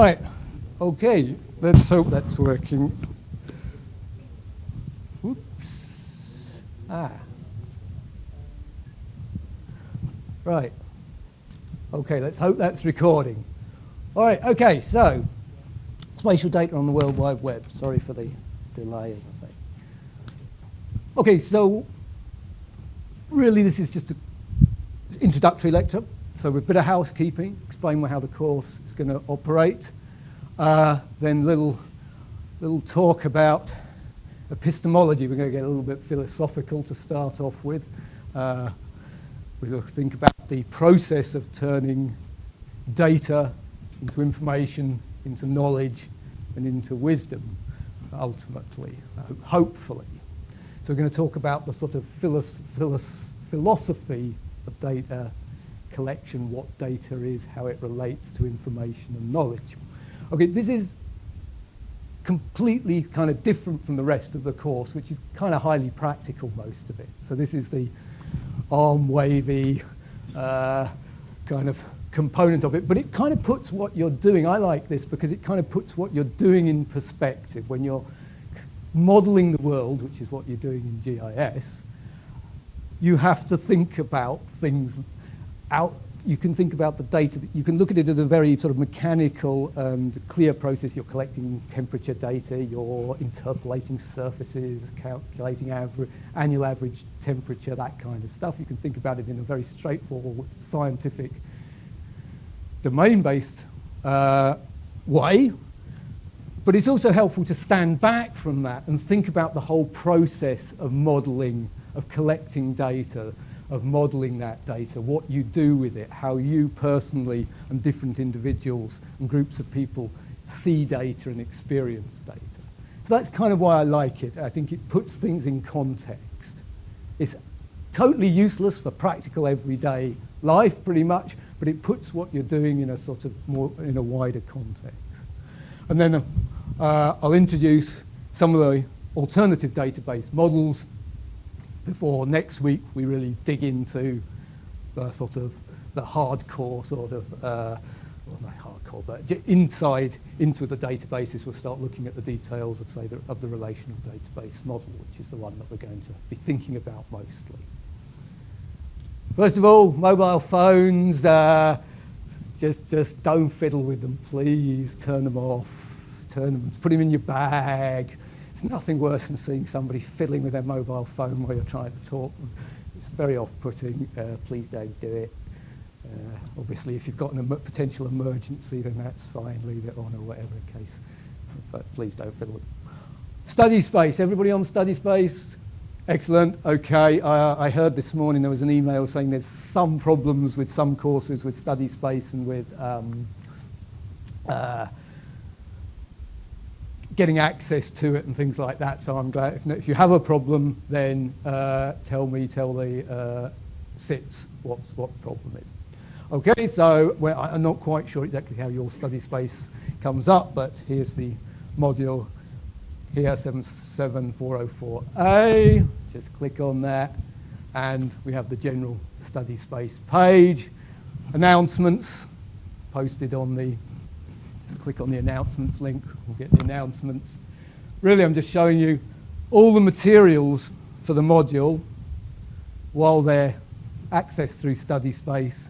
Right, okay, let's hope that's working. Oops. Right. Okay, let's hope that's recording. All right, okay, so spatial data on the World Wide Web. Sorry for the delay, as I say. Okay, so really this is just an introductory lecture. So with a bit of housekeeping, explain how the course is going to operate. Then little talk about epistemology. We're going to get a little bit philosophical to start off with. We're going to think about the process of turning data into information, into knowledge, and into wisdom, ultimately, hopefully. So we're going to talk about the sort of philosophy of data collection, what data is, how it relates to information and knowledge. Okay, this is completely kind of different from the rest of the course, which is kind of highly practical, most of it. So this is the arm-wavy kind of component of it, but it kind of puts what you're doing, I like this because it kind of puts what you're doing in perspective. When you're modeling the world, which is what you're doing in GIS, you have to think about things out. You can think about the data, you can look at it as a very sort of mechanical and clear process. You're collecting temperature data, you're interpolating surfaces, calculating annual average temperature, that kind of stuff. You can think about it in a very straightforward, scientific, domain-based way. But it's also helpful to stand back from that and think about the whole process of modeling, of collecting data, of modeling that data, what you do with it, how you personally and different individuals and groups of people see data and experience data. So that's kind of why I like it. I think it puts things in context. It's totally useless for practical everyday life, pretty much, but it puts what you're doing in a sort of more, in a wider context. And then I'll introduce some of the alternative database models before next week we really dig into the sort of the hardcore sort of, well, not hardcore, but inside into the databases. We'll start looking at the details of, say, of the relational database model, which is the one that we're going to be thinking about mostly. First of all, mobile phones, just don't fiddle with them, please. Turn them off, put them in your bag. It's nothing worse than seeing somebody fiddling with their mobile phone while you're trying to talk. It's very off-putting. Please don't do it. Obviously, if you've got a potential emergency, then that's fine. Leave it on or whatever the case. But please don't fiddle with it. Study space. Everybody on study space? Excellent. Okay. I heard this morning there was an email saying there's some problems with some courses with study space and with getting access to it and things like that. So I'm glad if you have a problem, then tell the SITs what the problem is. Okay, so I'm not quite sure exactly how your study space comes up, but here's the module here, 77404A. Just click on that, and we have the general study space page. Announcements posted on the. Click on the announcements link, we'll get the announcements. Really, I'm just showing you all the materials for the module while they're accessed through study space.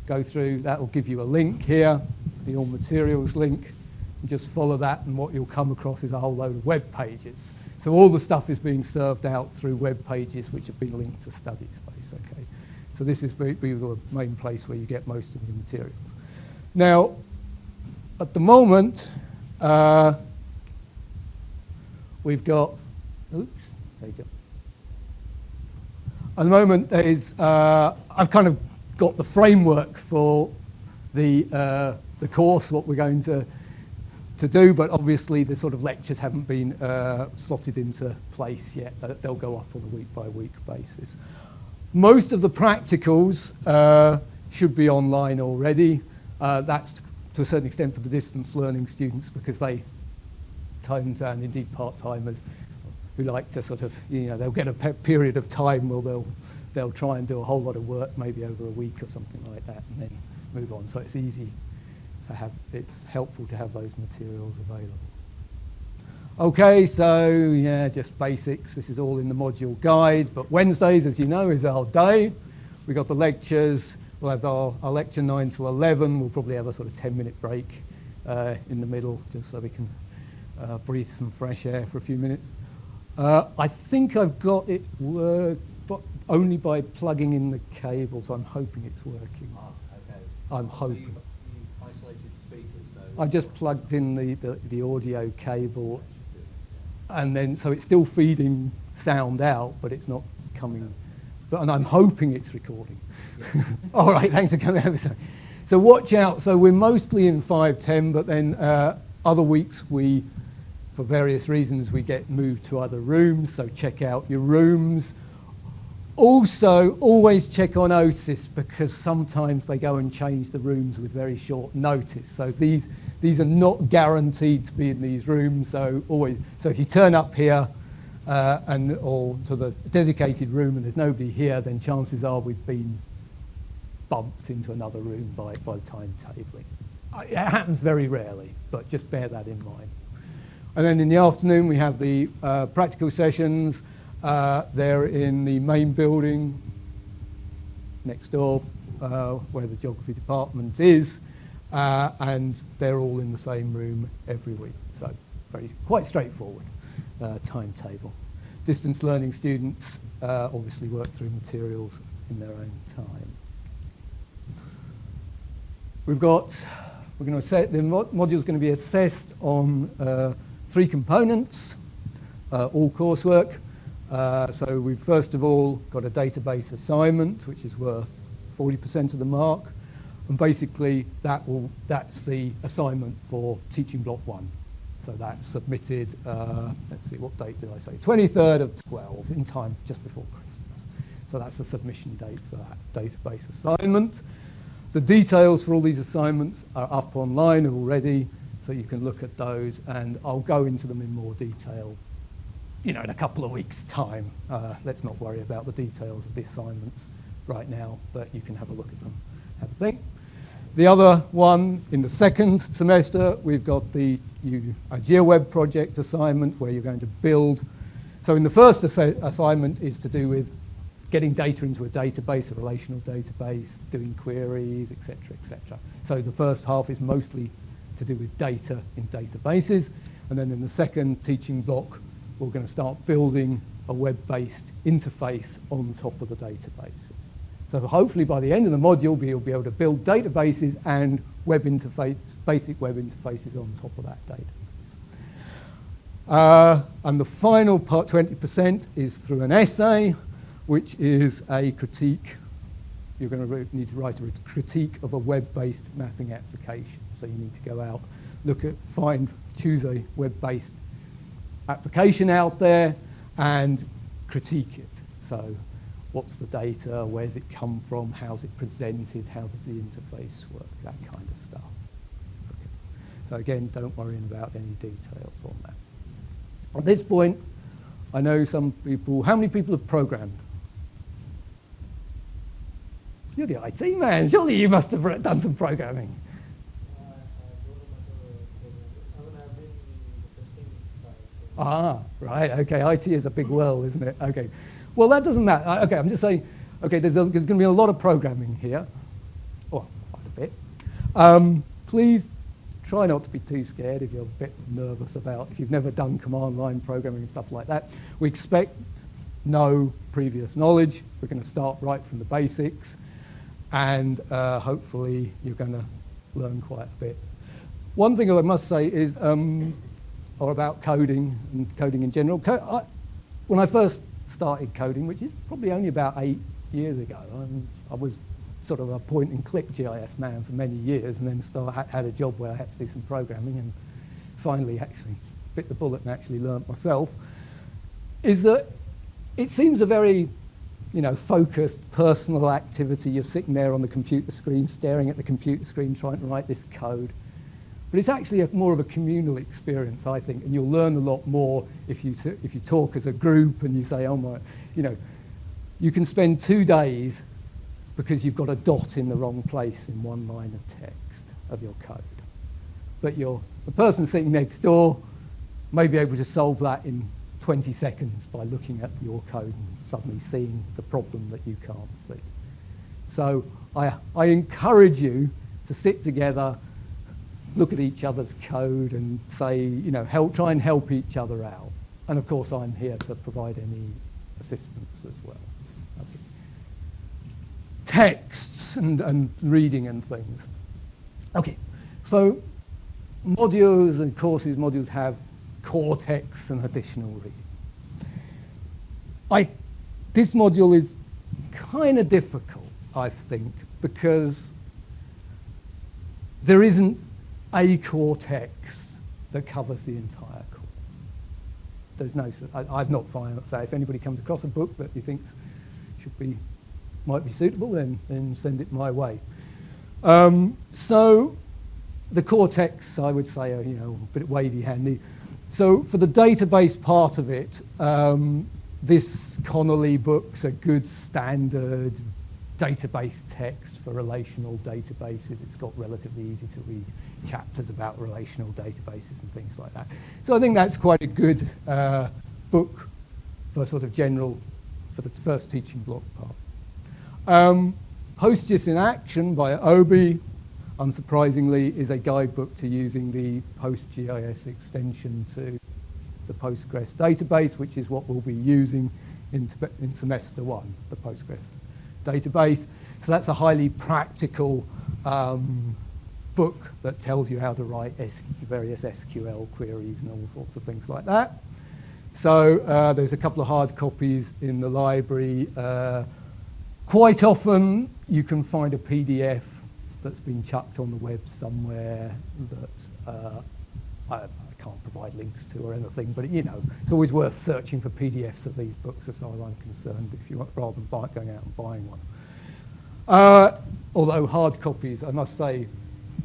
Go through, that will give you a link here, the all materials link, and just follow that, and what you'll come across is a whole load of web pages. So all the stuff is being served out through web pages which have been linked to study space, okay? So this is the main place where you get most of your materials. Now, at the moment, we've got, oops, there you go. At the moment, there is, I've kind of got the framework for the course, what we're going to do, but obviously the sort of lectures haven't been slotted into place yet. They'll go up on a week-by-week basis. Most of the practicals should be online already. That's to a certain extent for the distance learning students, because they times and indeed part-timers who like to sort of, they'll get a period of time where they'll try and do a whole lot of work, maybe over a week or something like that, and then move on. So it's easy to it's helpful to have those materials available. Okay, so yeah, just basics. This is all in the module guide, but Wednesdays, as you know, is our day. We got the lectures. We'll have our lecture 9 till 11. We'll probably have a sort of 10-minute break in the middle, just so we can breathe some fresh air for a few minutes. I think I've got it work, but only by plugging in the cable, so I'm hoping it's working. Ah, okay. I'm hoping. So you isolated speakers, so... I just plugged in the audio cable, and then, so it's still feeding sound out, but it's not coming. And I'm hoping it's recording. Yeah. All right, thanks for coming over. So watch out. So we're mostly in 510, but then other weeks for various reasons, we get moved to other rooms. So check out your rooms. Also, always check on OSIS, because sometimes they go and change the rooms with very short notice. So these are not guaranteed to be in these rooms. So if you turn up here, or to the dedicated room and there's nobody here, then chances are we've been bumped into another room by timetabling. It happens very rarely, but just bear that in mind. And then in the afternoon we have the practical sessions. They're in the main building next door where the geography department is, and they're all in the same room every week. So quite straightforward. Timetable. Distance learning students obviously work through materials in their own time. We're going to set the module's going to be assessed on 3 components, all coursework. So we've first of all got a database assignment, which is worth 40% of the mark, and basically that's the assignment for teaching block 1. So that's submitted, let's see, what date did I say? 23rd of 12, in time just before Christmas. So that's the submission date for that database assignment. The details for all these assignments are up online already, so you can look at those, and I'll go into them in more detail, in a couple of weeks' time. Let's not worry about the details of the assignments right now, but you can have a look at them, have a think. The other one, in the second semester, we've got a GeoWeb project assignment where you're going to build. So in the first assignment is to do with getting data into a database, a relational database, doing queries, etc., etc. So the first half is mostly to do with data in databases. And then in the second teaching block, we're going to start building a web-based interface on top of the databases. So hopefully by the end of the module, you'll be able to build databases and basic web interfaces on top of that database. And the final part, 20%, is through an essay, which is a critique. You're going to need to write a critique of a web-based mapping application. So you need to go out, choose a web-based application out there and critique it. So what's the data, where's it come from, how's it presented, how does the interface work, that kind of stuff. Okay. So again, don't worry about any details on that. At this point, I know some people, how many people have programmed? You're the IT man, surely you must have done some programming. Ah, right, okay, IT is a big world, isn't it? Okay, well that doesn't matter. Okay, I'm just saying, okay, there's going to be a lot of programming here, or quite a bit. Please try not to be too scared if you're a bit nervous if you've never done command line programming and stuff like that. We expect no previous knowledge. We're going to start right from the basics, and hopefully you're going to learn quite a bit. One thing I must say is, or about coding and coding in general. When I first started coding, which is probably only about 8 years ago, I was sort of a point-and-click GIS man for many years, and then had a job where I had to do some programming, and finally actually bit the bullet and actually learnt myself, is that it seems a very focused, personal activity. You're sitting there on the computer screen, staring at the computer screen, trying to write this code. But it's actually more of a communal experience, I think, and you'll learn a lot more if you talk as a group and you say, oh my, you can spend 2 days because you've got a dot in the wrong place in one line of text of your code. but the person sitting next door may be able to solve that in 20 seconds by looking at your code and suddenly seeing the problem that you can't see. So I encourage you to sit together, look at each other's code and say, try and help each other out. And of course, I'm here to provide any assistance as well. Okay. Texts and reading and things. Okay, so modules and courses, modules have core text and additional reading. This module is kind of difficult, I think, because there isn't a core text that covers the entire course. There's no, I've not found that. If anybody comes across a book that he thinks might be suitable, then send it my way. So the core texts, I would say, are a bit wavy-handy. So for the database part of it, this Connolly book's a good standard database text for relational databases. It's got relatively easy to read chapters about relational databases and things like that. So I think that's quite a good book for sort of for the first teaching block part. PostGIS in Action by Obi, unsurprisingly, is a guidebook to using the PostGIS extension to the Postgres database, which is what we'll be using in semester 1, the Postgres database. So that's a highly practical book that tells you how to write various SQL queries and all sorts of things like that. So there's a couple of hard copies in the library. Quite often you can find a PDF that's been chucked on the web somewhere that I can't provide links to or anything, but it's always worth searching for PDFs of these books as far as I'm concerned, if you want, rather than going out and buying one. Although hard copies, I must say,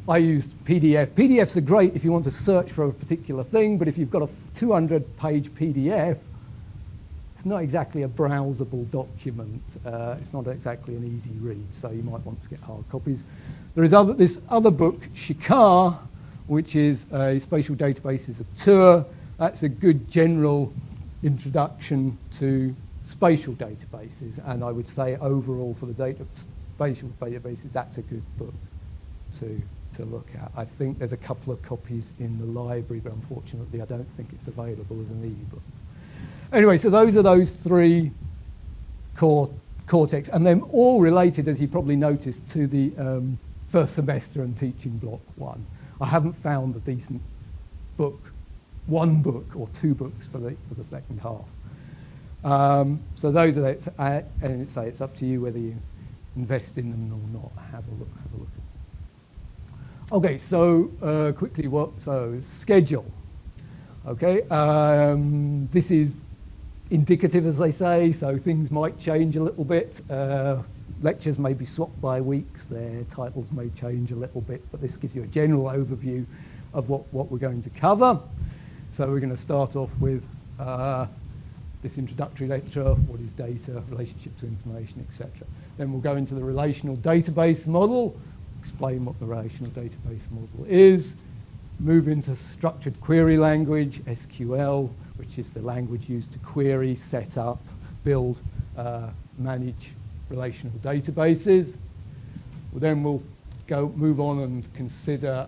I use PDF. PDFs are great if you want to search for a particular thing, but if you've got a 200-page PDF, it's not exactly a browsable document. It's not exactly an easy read, so you might want to get hard copies. There is this other book, Shikar, which is a spatial databases of tour. That's a good general introduction to spatial databases, and I would say overall for the spatial databases, that's a good book to look at. I think there's a couple of copies in the library, but unfortunately I don't think it's available as an e-book. Anyway, so those are those three core texts, and they're all related, as you probably noticed, to the first semester and teaching block 1. I haven't found a decent book, one book or two books for the second half. So those are it, and it's up to you whether you invest in them or not. Have a look at them. Okay, so quickly, schedule. Okay, this is indicative, as they say, so things might change a little bit. Lectures may be swapped by weeks, their titles may change a little bit, but this gives you a general overview of what we're going to cover. So we're going to start off with this introductory lecture, what is data, relationship to information, etc. Then we'll go into the relational database model, explain what the relational database model is, move into structured query language, SQL, which is the language used to query, set up, build, manage relational databases. Then we'll move on and consider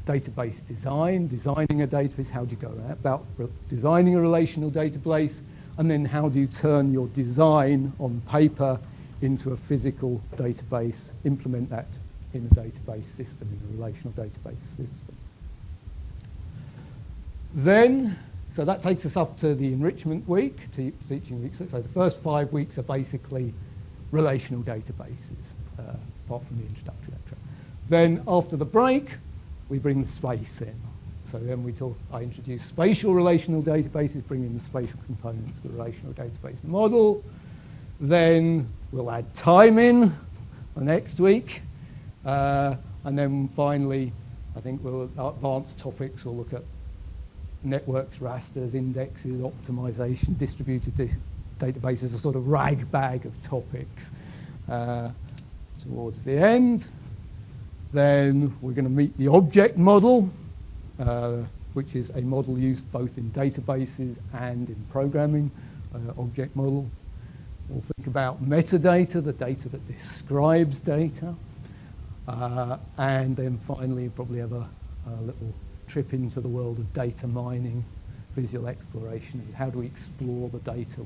database design, designing a database. How do you go about designing a relational database? And then how do you turn your design on paper into a physical database, implement that in a database system, in a relational database system. Then, so that takes us up to the enrichment week, teaching week 6. So the first 5 weeks are basically relational databases, apart from the introductory lecture. Then after the break, we bring the space in. So then I introduce spatial relational databases, bring in the spatial components of the relational database model. Then we'll add time in for next week. And then finally, I think we'll advance topics. We'll look at networks, rasters, indexes, optimization, distributed databases, a sort of rag bag of topics towards the end. Then we're going to meet the object model, which is a model used both in databases and in programming, object model. We'll think about metadata, the data that describes data. And then finally, probably have a little trip into the world of data mining, visual exploration, and how do we explore the data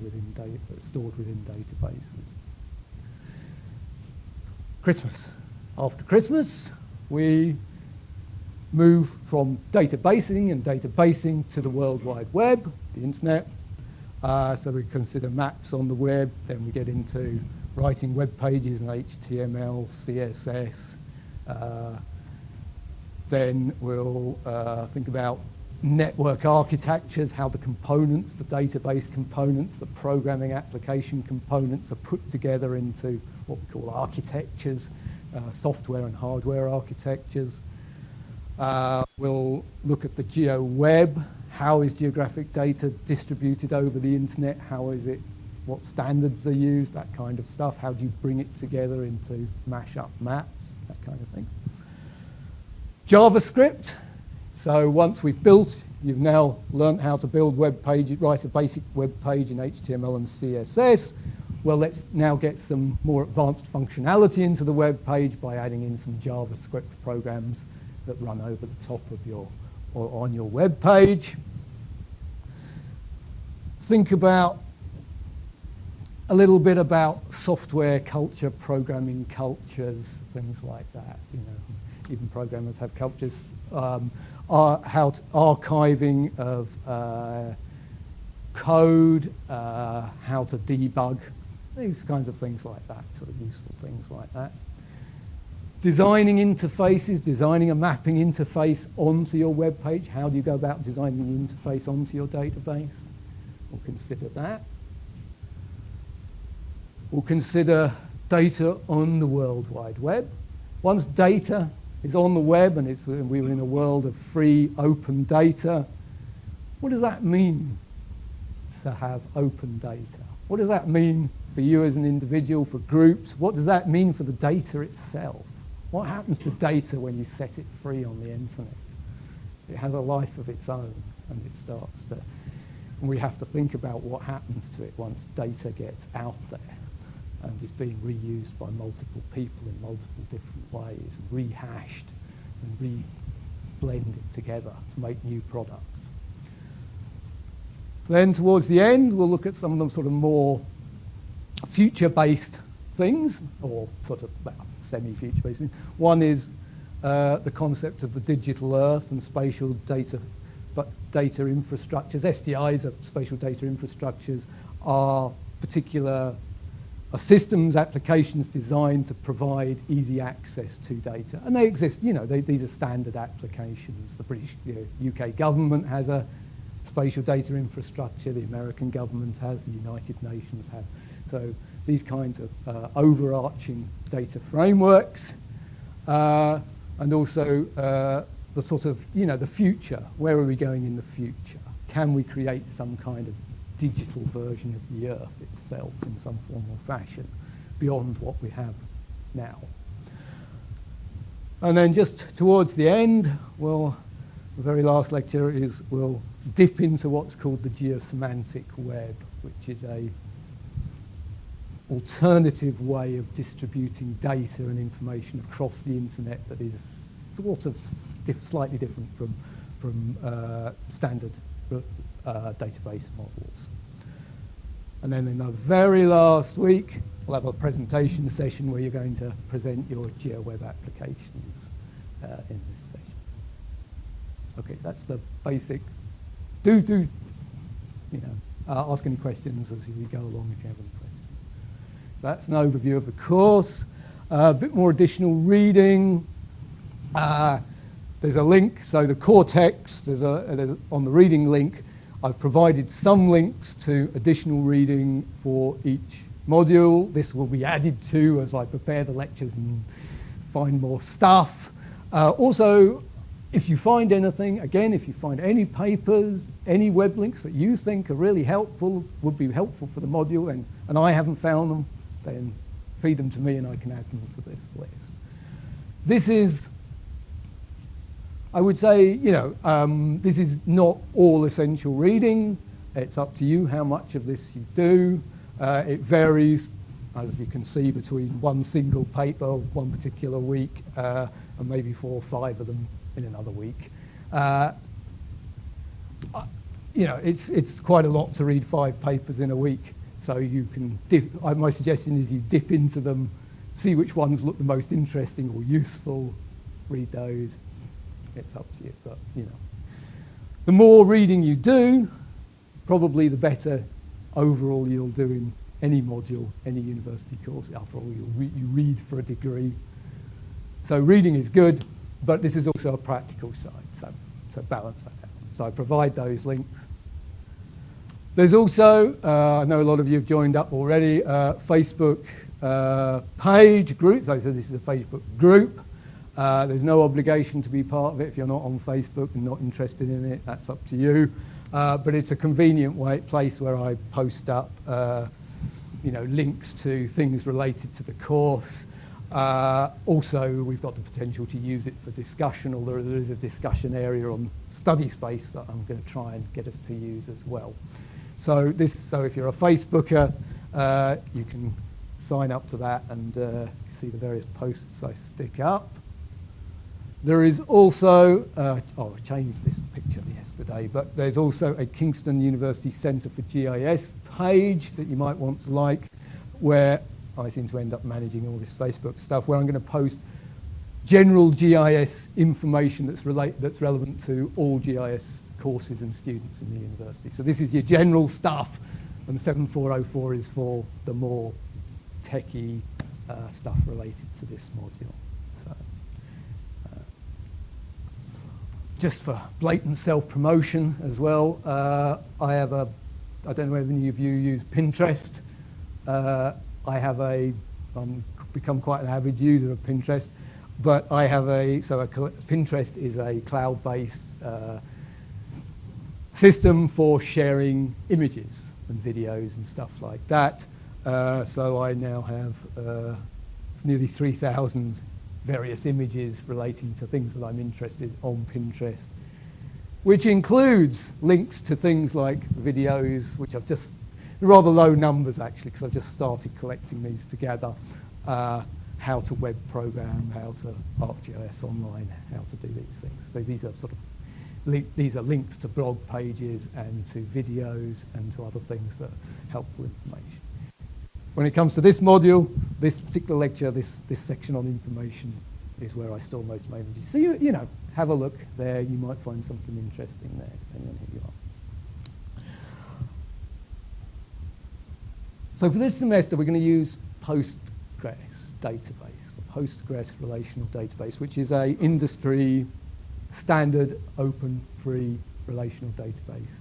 stored within databases. Christmas. After Christmas, we move from databasing and databasing to the World Wide Web, the internet. So we consider maps on the web, then we get into writing web pages in HTML, CSS. Then we'll think about network architectures, how the components, the database components, the programming application components are put together into what we call architectures, software and hardware architectures. We'll look at the geo-web. How is geographic data distributed over the internet? How is it, what standards are used, that kind of stuff. How do you bring it together into mash-up maps, that kind of thing. JavaScript. So once we've built, you've now learned how to build web pages, write a basic web page in HTML and CSS. Well, let's now get some more advanced functionality into the web page by adding in some JavaScript programs that run over the top of your, or on your web page. Think about a little bit about software culture, programming cultures, things like that. You know, even programmers have cultures. Archiving of code, how to debug, these kinds of things like that, sort of useful things like that. Designing interfaces, designing a mapping interface onto your web page. How do you go about designing the interface onto your database? We'll consider that. We'll consider data on the World Wide Web. Once data is on the web and we're in a world of free, open data, what does that mean to have open data? What does that mean for you as an individual, for groups? What does that mean for the data itself? What happens to data when you set it free on the internet? It has a life of its own, and it starts to, and we have to think about what happens to it once data gets out there and is being reused by multiple people in multiple different ways, and rehashed and re-blended together to make new products. Then towards the end, we'll look at some of them sort of more future-based things, or sort of semi-future-based things. One is the concept of the digital earth and spatial data, but data infrastructures. SDIs, spatial data infrastructures, are particular systems, applications designed to provide easy access to data. And they exist, you know, these are standard applications. The British, UK government has a spatial data infrastructure, the American government has, the United Nations have. So these kinds of overarching data frameworks, and also the sort of, the future. Where are we going in the future? Can we create some kind of digital version of the Earth itself in some form or fashion beyond what we have now? And then just towards the end, well, the very last lecture is we'll dip into what's called the geosemantic web, which is a alternative way of distributing data and information across the internet that is sort of slightly different from standard database models. And then in the very last week, we'll have a presentation session where you're going to present your GeoWeb applications in this session. Okay, that's the basic. Do ask any questions as we go along if you have any questions. So that's an overview of the course. A bit more additional reading. There's a link, so the core text, on the reading link, I've provided some links to additional reading for each module. This will be added to as I prepare the lectures and find more stuff. Also, if you find anything, again, if you find any papers, any web links that you think are really helpful, would be helpful for the module, and I haven't found them, then feed them to me and I can add them to this list. This is I would say, this is not all essential reading. It's up to you how much of this you do. It varies, as you can see, between one single paper one particular week and maybe 4 or 5 of them in another week. It's quite a lot to read 5 papers in a week. So you can my suggestion is you dip into them, see which ones look the most interesting or useful, read those. It's up to you, but the more reading you do, probably the better overall you'll do in any module, any university course. After all, you read for a degree. So reading is good, but this is also a practical side, so balance that out. So I provide those links. There's also, I know a lot of you have joined up already, Facebook page groups. So this is a Facebook group. There's no obligation to be part of it if you're not on Facebook and not interested in it. That's up to you. But it's a convenient place where I post up, links to things related to the course. Also, we've got the potential to use it for discussion, although there is a discussion area on study space that I'm going to try and get us to use as well. So if you're a Facebooker, you can sign up to that and see the various posts I stick up. There is also, I changed this picture yesterday, but there's also a Kingston University Centre for GIS page that you might want to like, where I seem to end up managing all this Facebook stuff, where I'm going to post general GIS information that's relevant to all GIS courses and students in the university. So this is your general stuff, and 7404 is for the more techie stuff related to this module. So, just for blatant self-promotion as well, I don't know whether any of you use Pinterest. I'm become quite an avid user of Pinterest, but I have Pinterest is a cloud-based system for sharing images and videos and stuff like that. So I now have nearly 3,000 various images relating to things that I'm interested on Pinterest, which includes links to things like videos, which I've just, rather low numbers actually, because I've just started collecting these together. How to web program, how to ArcGIS online, how to do these things. So these are these are links to blog pages and to videos and to other things that are helpful information. When it comes to this module, this particular lecture, this section on information is where I store most of my images. So you have a look there. You might find something interesting there, depending on who you are. So for this semester, we're going to use Postgres database, the Postgres relational database, which is a industry standard open free relational database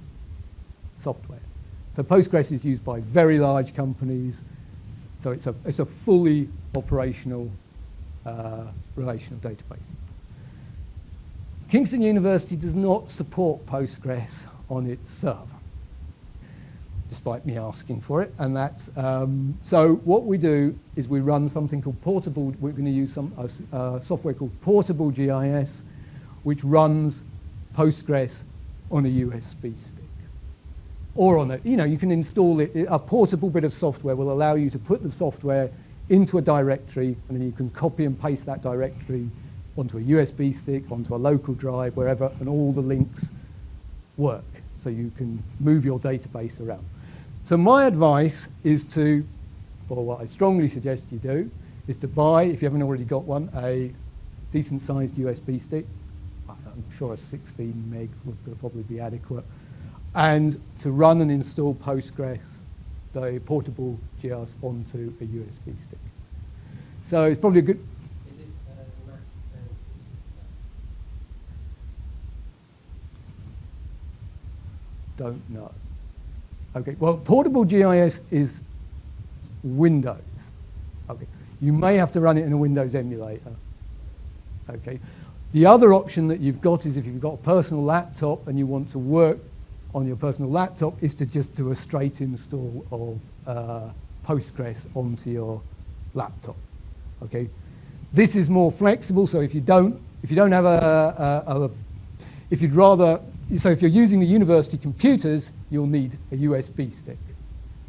software. So Postgres is used by very large companies. So it's a fully operational relational database. Kingston University does not support Postgres on its server, despite me asking for it. And that's so what we do is we run something called portable. We're going to use some software called Portable GIS, which runs Postgres on a USB stick. Or on you can install it. A portable bit of software will allow you to put the software into a directory, and then you can copy and paste that directory onto a USB stick, onto a local drive, wherever, and all the links work. So you can move your database around. So my advice is or what I strongly suggest you do, is to buy, if you haven't already got one, a decent sized USB stick. I'm sure a 16 meg would probably be adequate. And to run and install Postgres, the portable GIS, onto a USB stick. So it's probably a good... Is it Mac and PC? Don't know. Okay, well, portable GIS is Windows. Okay, you may have to run it in a Windows emulator. Okay, the other option that you've got is if you've got a personal laptop and you want to work on your personal laptop, is to just do a straight install of Postgres onto your laptop. Okay, this is more flexible. So if you don't If you don't have if you'd rather, so if you're using the university computers, you'll need a USB stick.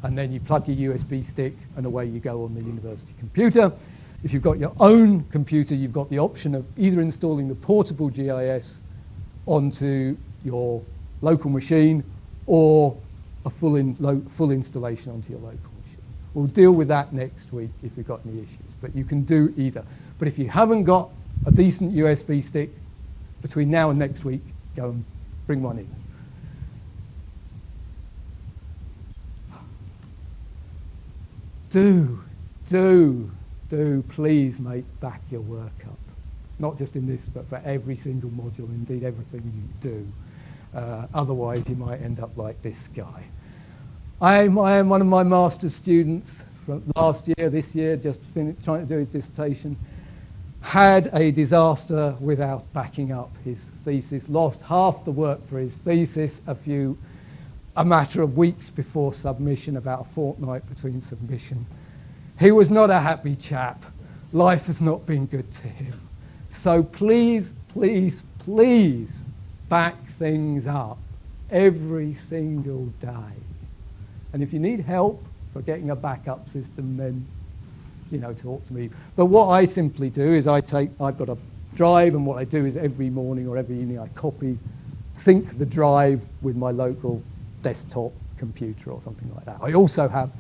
And then you plug your USB stick and away you go on the university computer. If you've got your own computer, you've got the option of either installing the portable GIS onto your local machine or a full installation onto your local machine. We'll deal with that next week if we've got any issues, but you can do either. But if you haven't got a decent USB stick, between now and next week, go and bring one in. Do please make back your work up. Not just in this, but for every single module, indeed everything you do. Otherwise, you might end up like this guy. I am one of my master's students from last year, this year, just trying to do his dissertation, had a disaster without backing up his thesis, lost half the work for his thesis a matter of weeks before submission, about a fortnight between submission. He was not a happy chap. Life has not been good to him. So please, please, please back things up every single day. And if you need help for getting a backup system, then, talk to me. But what I simply do is I've got a drive, and what I do is every morning or every evening I sync the drive with my local desktop computer or something like that. I also have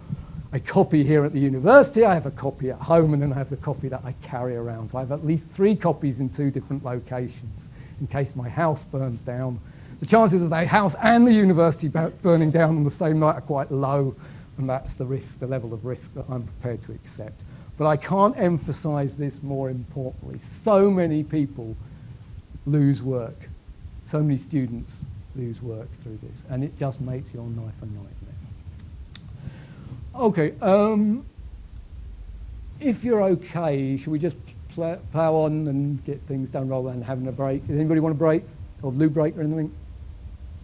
a copy here at the university, I have a copy at home, and then I have the copy that I carry around. So I have at least 3 copies in 2 different locations in case my house burns down. The chances of the house and the university burning down on the same night are quite low, and that's the risk, the level of risk that I'm prepared to accept. But I can't emphasize this more importantly. So many people lose work. So many students lose work through this, and it just makes your life a nightmare. Okay, if you're okay, should we just plow on and get things done rather than having a break? Does anybody want a break or blue break or anything?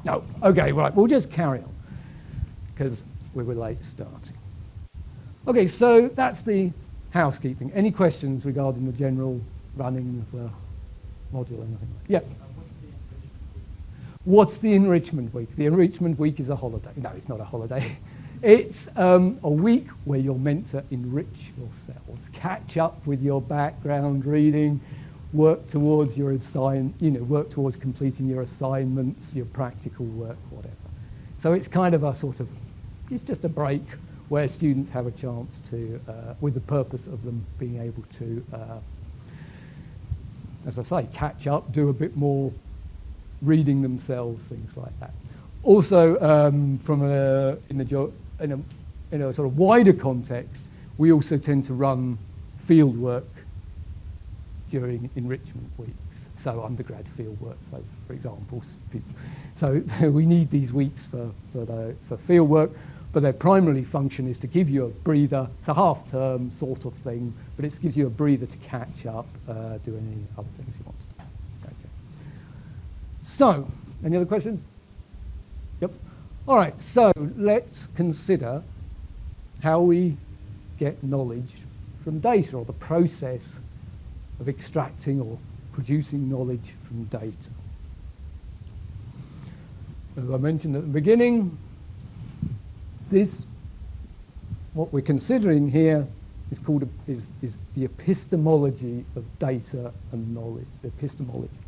No. Okay, right, we'll just carry on because we were late starting. Okay, so that's the housekeeping. Any questions regarding the general running of the module or anything? Yeah. What's the enrichment week? The enrichment week is a holiday. No, it's not a holiday. It's a week where you're meant to enrich yourselves, catch up with your background reading, work towards your work towards completing your assignments, your practical work, whatever. So it's kind of it's just a break where students have a chance to, with the purpose of them being able to, as I say, catch up, do a bit more reading themselves, things like that. Also, in a sort of wider context, we also tend to run field work during enrichment weeks. So undergrad field work, so for example, so we need these weeks for field work, but their primary function is to give you a breather. It's a half-term sort of thing, but it gives you a breather to catch up, do any other things you want to do. Okay. So, any other questions? Yep. All right, so let's consider how we get knowledge from data, or the process of extracting or producing knowledge from data. As I mentioned at the beginning, what we're considering here is called is the epistemology of data and knowledge. Epistemology.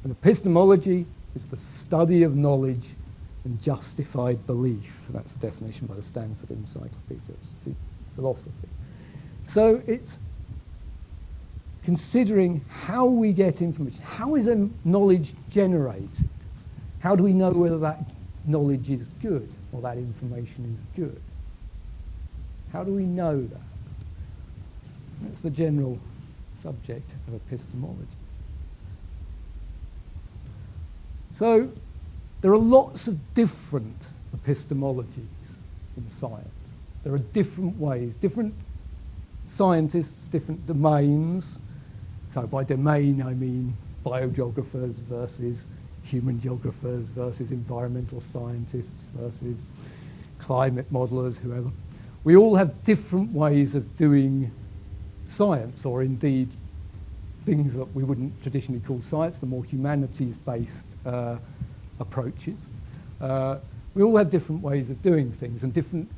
And epistemology is the study of knowledge and justified belief. That's the definition by the Stanford Encyclopedia of Philosophy. So it's considering how we get information. How is knowledge generated? How do we know whether that knowledge is good or that information is good? How do we know that? That's the general subject of epistemology. So there are lots of different epistemologies in science. There are different ways, different scientists, different domains. So by domain, I mean biogeographers versus human geographers versus environmental scientists versus climate modelers, whoever. We all have different ways of doing science, or indeed things that we wouldn't traditionally call science, the more humanities-based approaches. We all have different ways of doing things and different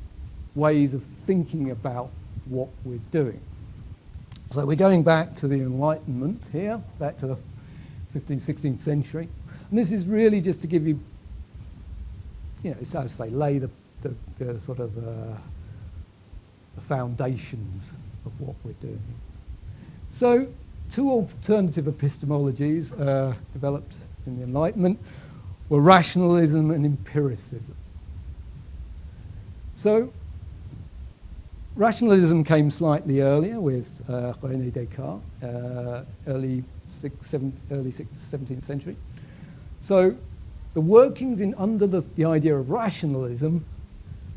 ways of thinking about what we're doing. So we're going back to the Enlightenment here, back to the 15th, 16th century. And this is really just to give you, as I say, lay the sort of the foundations of what we're doing. So two alternative epistemologies developed in the Enlightenment were rationalism and empiricism. So rationalism came slightly earlier with René Descartes, early 17th century. So the workings under the idea of rationalism,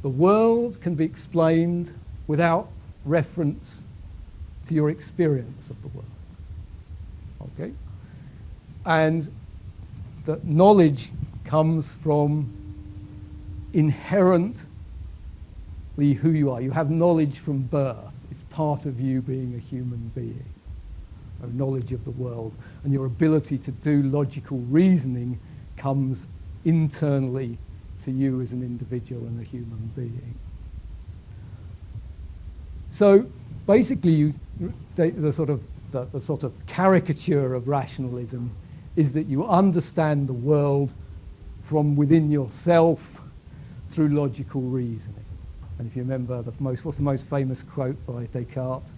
the world can be explained without reference to your experience of the world. Okay? And that knowledge comes from inherently who you are. You have knowledge from birth. It's part of you being a human being. A knowledge of the world. And your ability to do logical reasoning comes internally to you as an individual and a human being. So basically, the sort of caricature of rationalism is that you understand the world from within yourself through logical reasoning. And if you remember, what's the most famous quote by Descartes?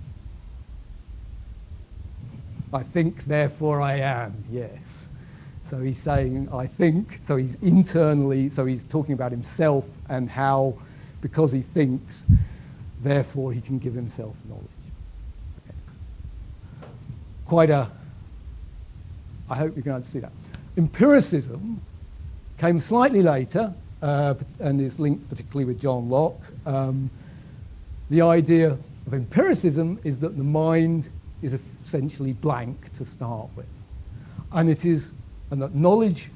I think, therefore I am, yes. So he's saying, I think, so he's talking about himself and how, because he thinks, therefore he can give himself knowledge. Okay. I hope you can see that. Empiricism came slightly later and is linked particularly with John Locke. The idea of empiricism is that the mind is essentially blank to start with. And that knowledge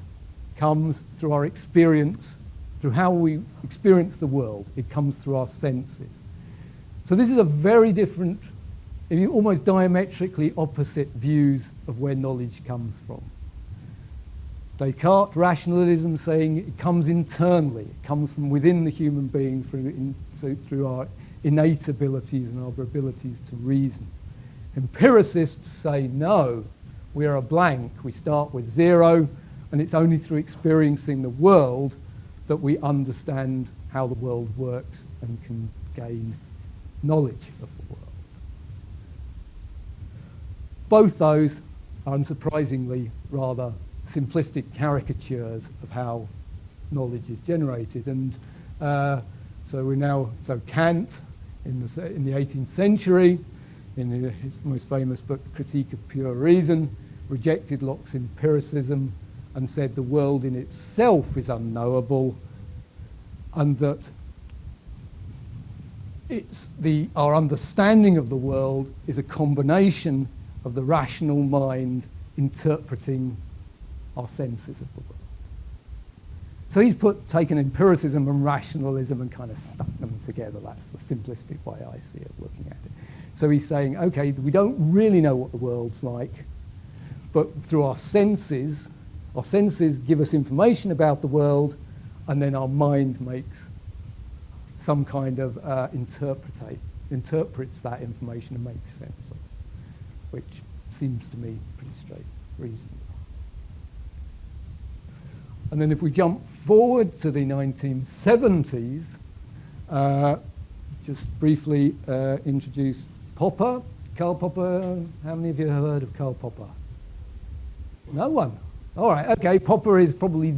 comes through our experience, through how we experience the world. It comes through our senses. So this is a very different, almost diametrically opposite views of where knowledge comes from. Descartes, rationalism, saying it comes internally. It comes from within the human being through our innate abilities and our abilities to reason. Empiricists say no, we are a blank. We start with zero, and it's only through experiencing the world that we understand how the world works and can gain knowledge of the world. Both those are unsurprisingly rather simplistic caricatures of how knowledge is generated. And so Kant in the 18th century, in his most famous book, Critique of Pure Reason, rejected Locke's empiricism and said the world in itself is unknowable, and that our understanding of the world is a combination of the rational mind interpreting our senses of the world. So he's taken empiricism and rationalism and kind of stuck them together. That's the simplistic way I see of looking at it. So he's saying, okay, we don't really know what the world's like, but through our senses give us information about the world, and then our mind makes some kind of interprets that information and makes sense of it, which seems to me pretty straight reasonable. And then if we jump forward to the 1970s, just briefly introduce Popper, Karl Popper. How many of you have heard of Karl Popper? No one. All right, okay. Popper is probably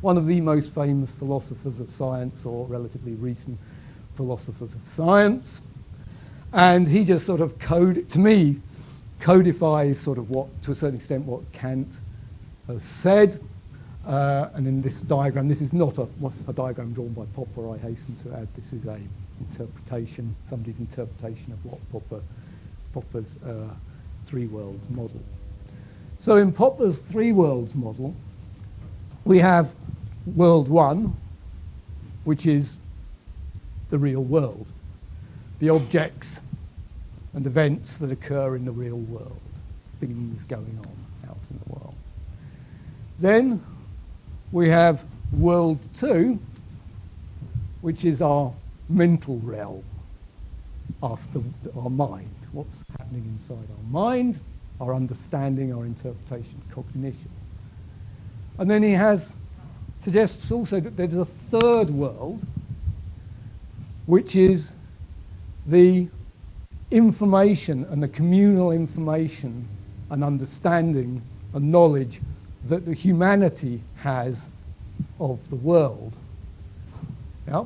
one of the most famous philosophers of science, or relatively recent philosophers of science. And he just sort of codifies sort of to a certain extent, what Kant has said. And in this diagram, this is not a diagram drawn by Popper, I hasten to add. This is a interpretation, somebody's interpretation of what Popper's three worlds model. So in Popper's three worlds model, we have world one, which is the real world, the objects and events that occur in the real world. things going on out in the world. Then we have world 2, which is our mental realm, our mind, what's happening inside our mind, our understanding, our interpretation, cognition. And then he suggests also that there's a third world, which is the information and the communal information and understanding and knowledge that the humanity has of the world. Yeah?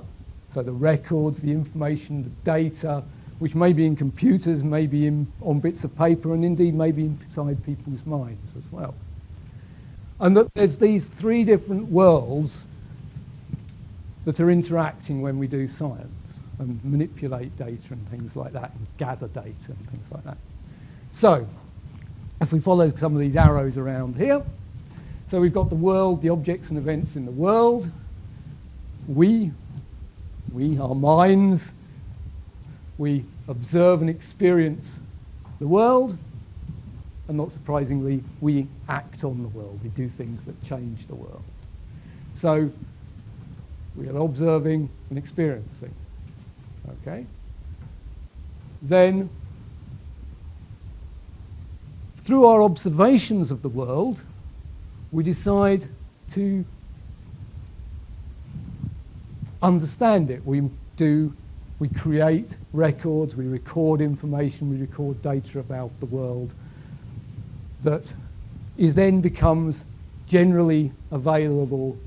So the records, the information, the data, which may be in computers, may be on bits of paper, and indeed may be inside people's minds as well. And that there's these 3 different worlds that are interacting when we do science and manipulate data and things like that, and gather data and things like that. So if we follow some of these arrows around here, so we've got the world, the objects and events in the world. We, our minds, we observe and experience the world, and not surprisingly, we act on the world. We do things that change the world. So we are observing and experiencing. Okay? Then, through our observations of the world, we decide to understand it. We create records, we record information, we record data about the world that then becomes generally available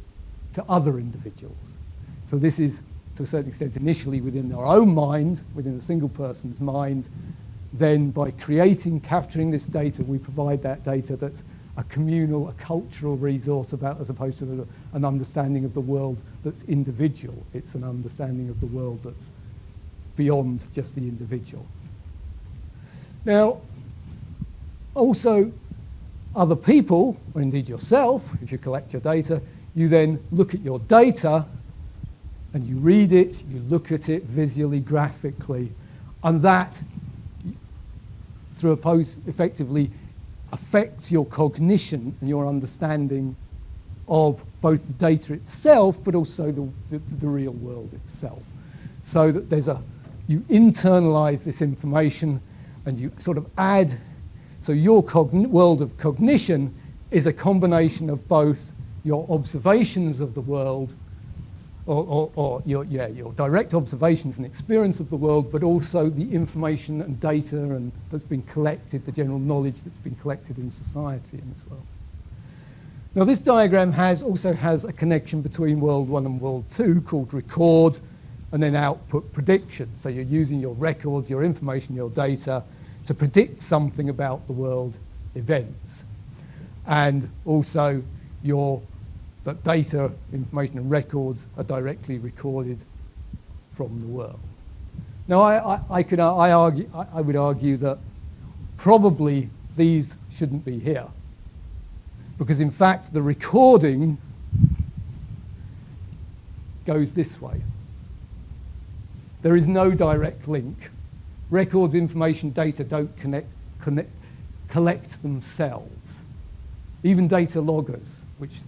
to other individuals. So this is, to a certain extent, initially within our own mind, within a single person's mind. Then by capturing this data, we provide that data that's a communal, a cultural resource as opposed to an understanding of the world that's individual. It's an understanding of the world that's beyond just the individual. Now, also other people, or indeed yourself, if you collect your data, you then look at your data and you read it, you look at it visually, graphically, and that effectively affects your cognition and your understanding of both the data itself, but also the real world itself. So that you internalize this information and you sort of add, so your world of cognition is a combination of both your observations of the world or your direct observations and experience of the world, but also the information and data and that's been collected, the general knowledge that's been collected in society as well. Now this diagram also has a connection between world 1 and world 2 called record and then output prediction. So you're using your records, your information, your data to predict something about the world events. And also that data, information and records are directly recorded from the world. Now I would argue that probably these shouldn't be here, because in fact the recording goes this way. There is no direct link. Records, information, data don't collect themselves. Even data loggers, which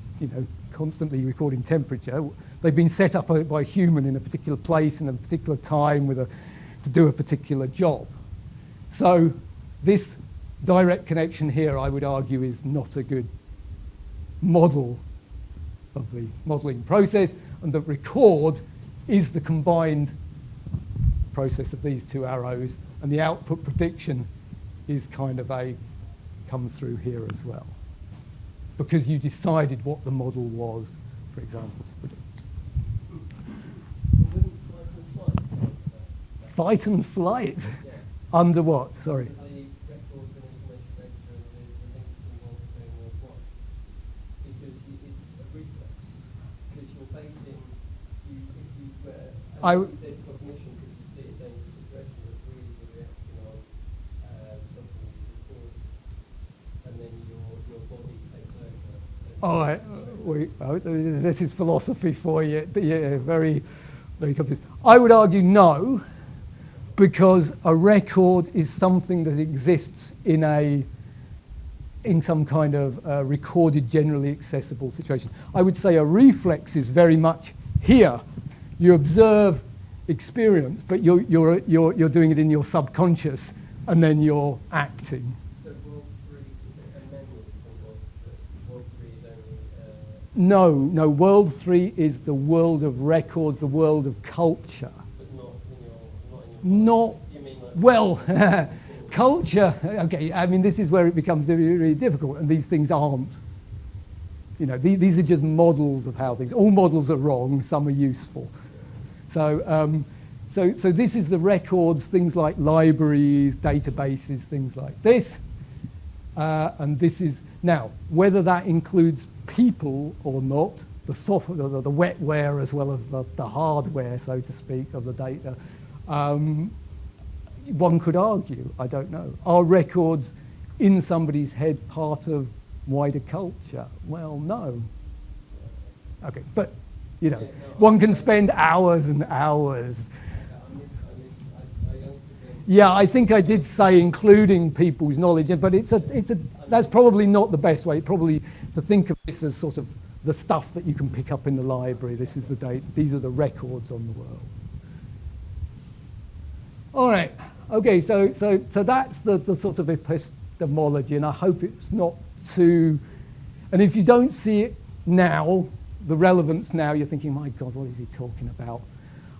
constantly recording temperature, they've been set up by a human in a particular place in a particular time to do a particular job. So this direct connection here, I would argue, is not a good model of the modeling process, and the record is the combined process of these 2 arrows, and the output prediction is kind of comes through here as well, because you decided what the model was, for example, to predict. Fight and flight? Yeah. Under what? Sorry. The records and information data and the link between World 2 and World 1. Because it's a reflex. Because you're basing, there's cognition because you see a dangerous aggression, but really you're reacting on something you record, and then your body takes over. All right, this is philosophy for you. Yeah, very, very confused. I would argue no, because a record is something that exists in a in some kind of recorded, generally accessible situation. I would say a reflex is very much here. You observe experience, but you're doing it in your subconscious, and then you're acting. So world 3 is a memory, world 3 is only... No, world 3 is the world of records, the world of culture. But not in your Not, You mean like... well, culture, okay, I mean, this is where it becomes really, really difficult, and these things aren't. You know, these are just models of how things, all models are wrong, some are useful. So, so this is the records, things like libraries, databases, things like this. And this is, now, whether that includes people or not, the software, the wetware as well as the hardware, so to speak, of the data, one could argue, I don't know. Are records in somebody's head part of wider culture? Well, no. Okay, but, you know, one can spend hours and hours. Yeah, I think I did say including people's knowledge, but that's probably not the best way. Probably to think of this as sort of the stuff that you can pick up in the library. This is the data. These are the records on the world. All right. Okay. So that's the sort of epistemology, and I hope it's not too. And if you don't see it now, the relevance now, you're thinking, my God, what is he talking about?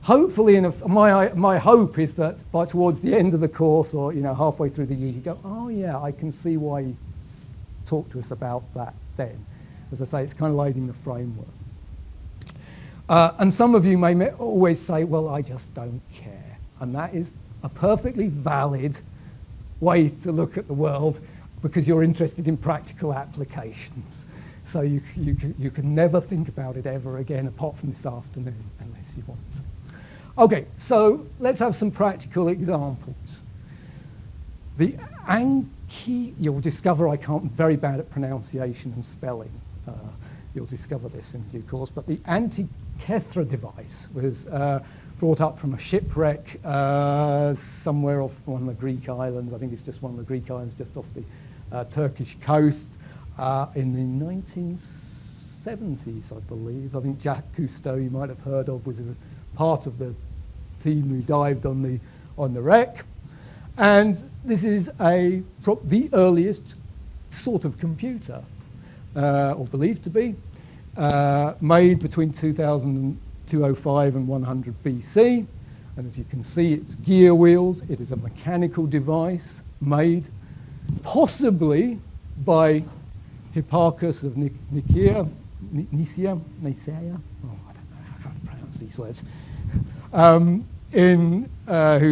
Hopefully, my hope is that by towards the end of the course, or halfway through the year, you go, oh yeah, I can see why he talked to us about that then. As I say, it's kind of laying the framework. And some of you may always say, well, I just don't care. And that is a perfectly valid way to look at the world because you're interested in practical applications. So you can never think about it ever again apart from this afternoon unless you want to. Okay, so let's have some practical examples. The Anki, you'll discover I'm very bad at pronunciation and spelling. You'll discover this in due course, but the Antikythera device was brought up from a shipwreck somewhere off one of the Greek islands. I think it's just one of the Greek islands just off the Turkish coast in the 1970s, I believe. I think Jacques Cousteau, you might have heard of, was a part of the team who dived on the wreck. And this is the earliest sort of computer, or believed to be, made between 205 and 100 BC. And as you can see, it's gear wheels. It is a mechanical device made possibly by Hipparchus of Nicaea. Oh, I don't know how to pronounce these words. Who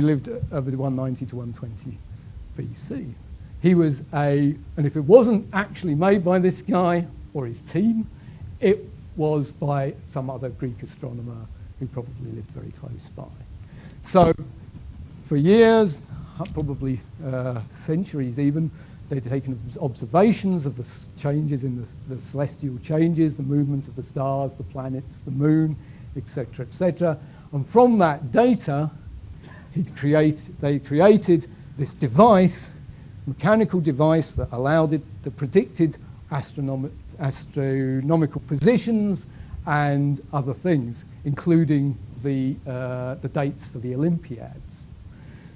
lived over 190 to 120 BC. He was and if it wasn't actually made by this guy or his team, it was by some other Greek astronomer who probably lived very close by. So for years, probably centuries even, they'd taken observations of the changes in the celestial changes, the movement of the stars, the planets, the moon, etc., etc. And from that data, they created this device, mechanical device that allowed it to predicted astronomical positions and other things, including the dates for the Olympiads.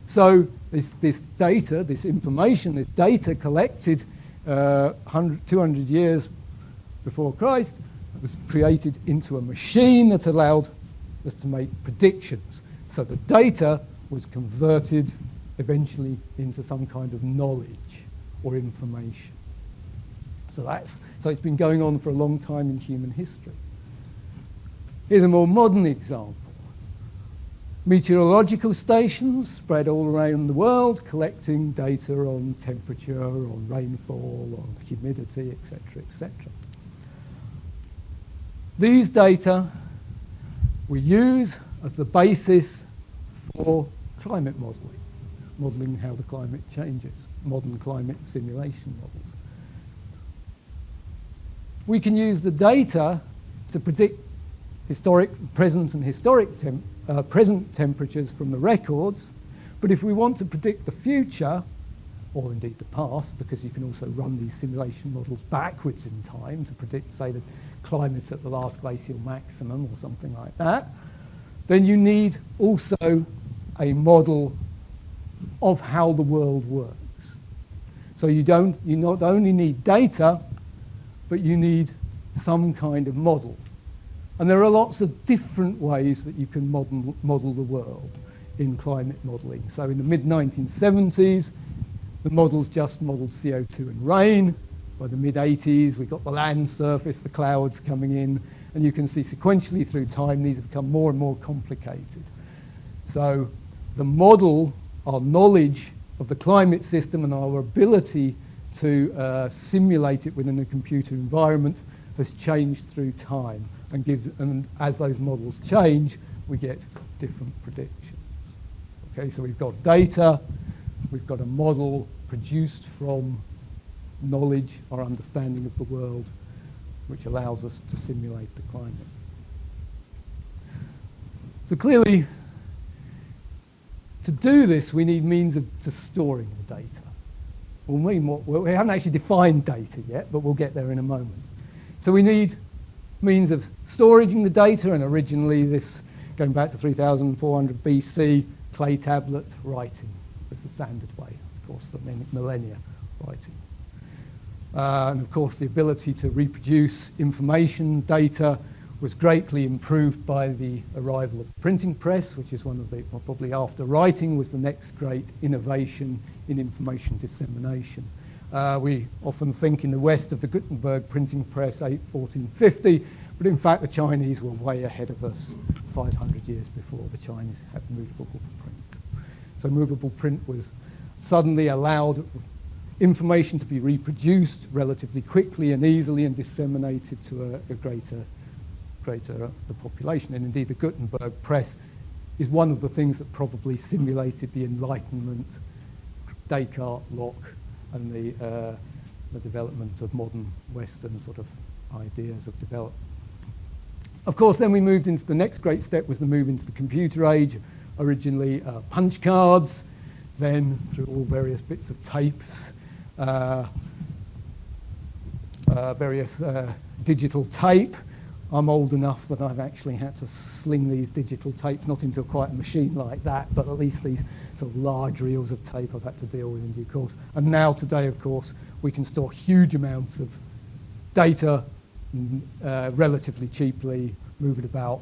So this data, this information, this data collected 200 years before Christ was created into a machine that allowed us to make predictions. So the data was converted eventually into some kind of knowledge or information. So it's been going on for a long time in human history. Here's a more modern example. Meteorological stations spread all around the world collecting data on temperature, on rainfall, on humidity, etc., etc. These data we use as the basis for climate modelling how the climate changes, modern climate simulation models. We can use the data to predict present temperatures from the records, but if we want to predict the future, or indeed the past, because you can also run these simulation models backwards in time to predict, say, the climate at the last glacial maximum or something like that, then you need also a model of how the world works. So you not only need data, but you need some kind of model. And there are lots of different ways that you can model the world in climate modeling. So in the mid-1970s, the models just modeled CO2 and rain. By the mid-80s, we got the land surface, the clouds coming in, and you can see sequentially through time, these have become more and more complicated. So the model, our knowledge of the climate system and our ability to simulate it within a computer environment has changed through time, and as those models change, we get different predictions. Okay, so we've got data, we've got a model produced from knowledge, our understanding of the world, which allows us to simulate the climate. So clearly, to do this, we need means to storing the data. We haven't actually defined data yet, but we'll get there in a moment. So we need means of storing the data, and originally this, going back to 3400 BC, clay tablet writing was the standard way, of course, for many millennia writing. And of course, the ability to reproduce information, data, was greatly improved by the arrival of the printing press, which is one of the, probably after writing, was the next great innovation in information dissemination. We often think in the West of the Gutenberg printing press, 1450, but in fact the Chinese were way ahead of us 500 years before the Chinese had movable print. So movable print was suddenly allowed information to be reproduced relatively quickly and easily and disseminated to a greater the population. And indeed the Gutenberg press is one of the things that probably simulated the Enlightenment, Descartes, Locke, and the development of modern Western sort of ideas of development. Of course, then we moved into the next great step, was the move into the computer age. Originally punch cards, then through all various bits of tapes, various digital tape. I'm old enough that I've actually had to sling these digital tapes, not into quite a machine like that, but at least these sort of large reels of tape I've had to deal with in due course. And now today, of course, we can store huge amounts of data relatively cheaply, move it about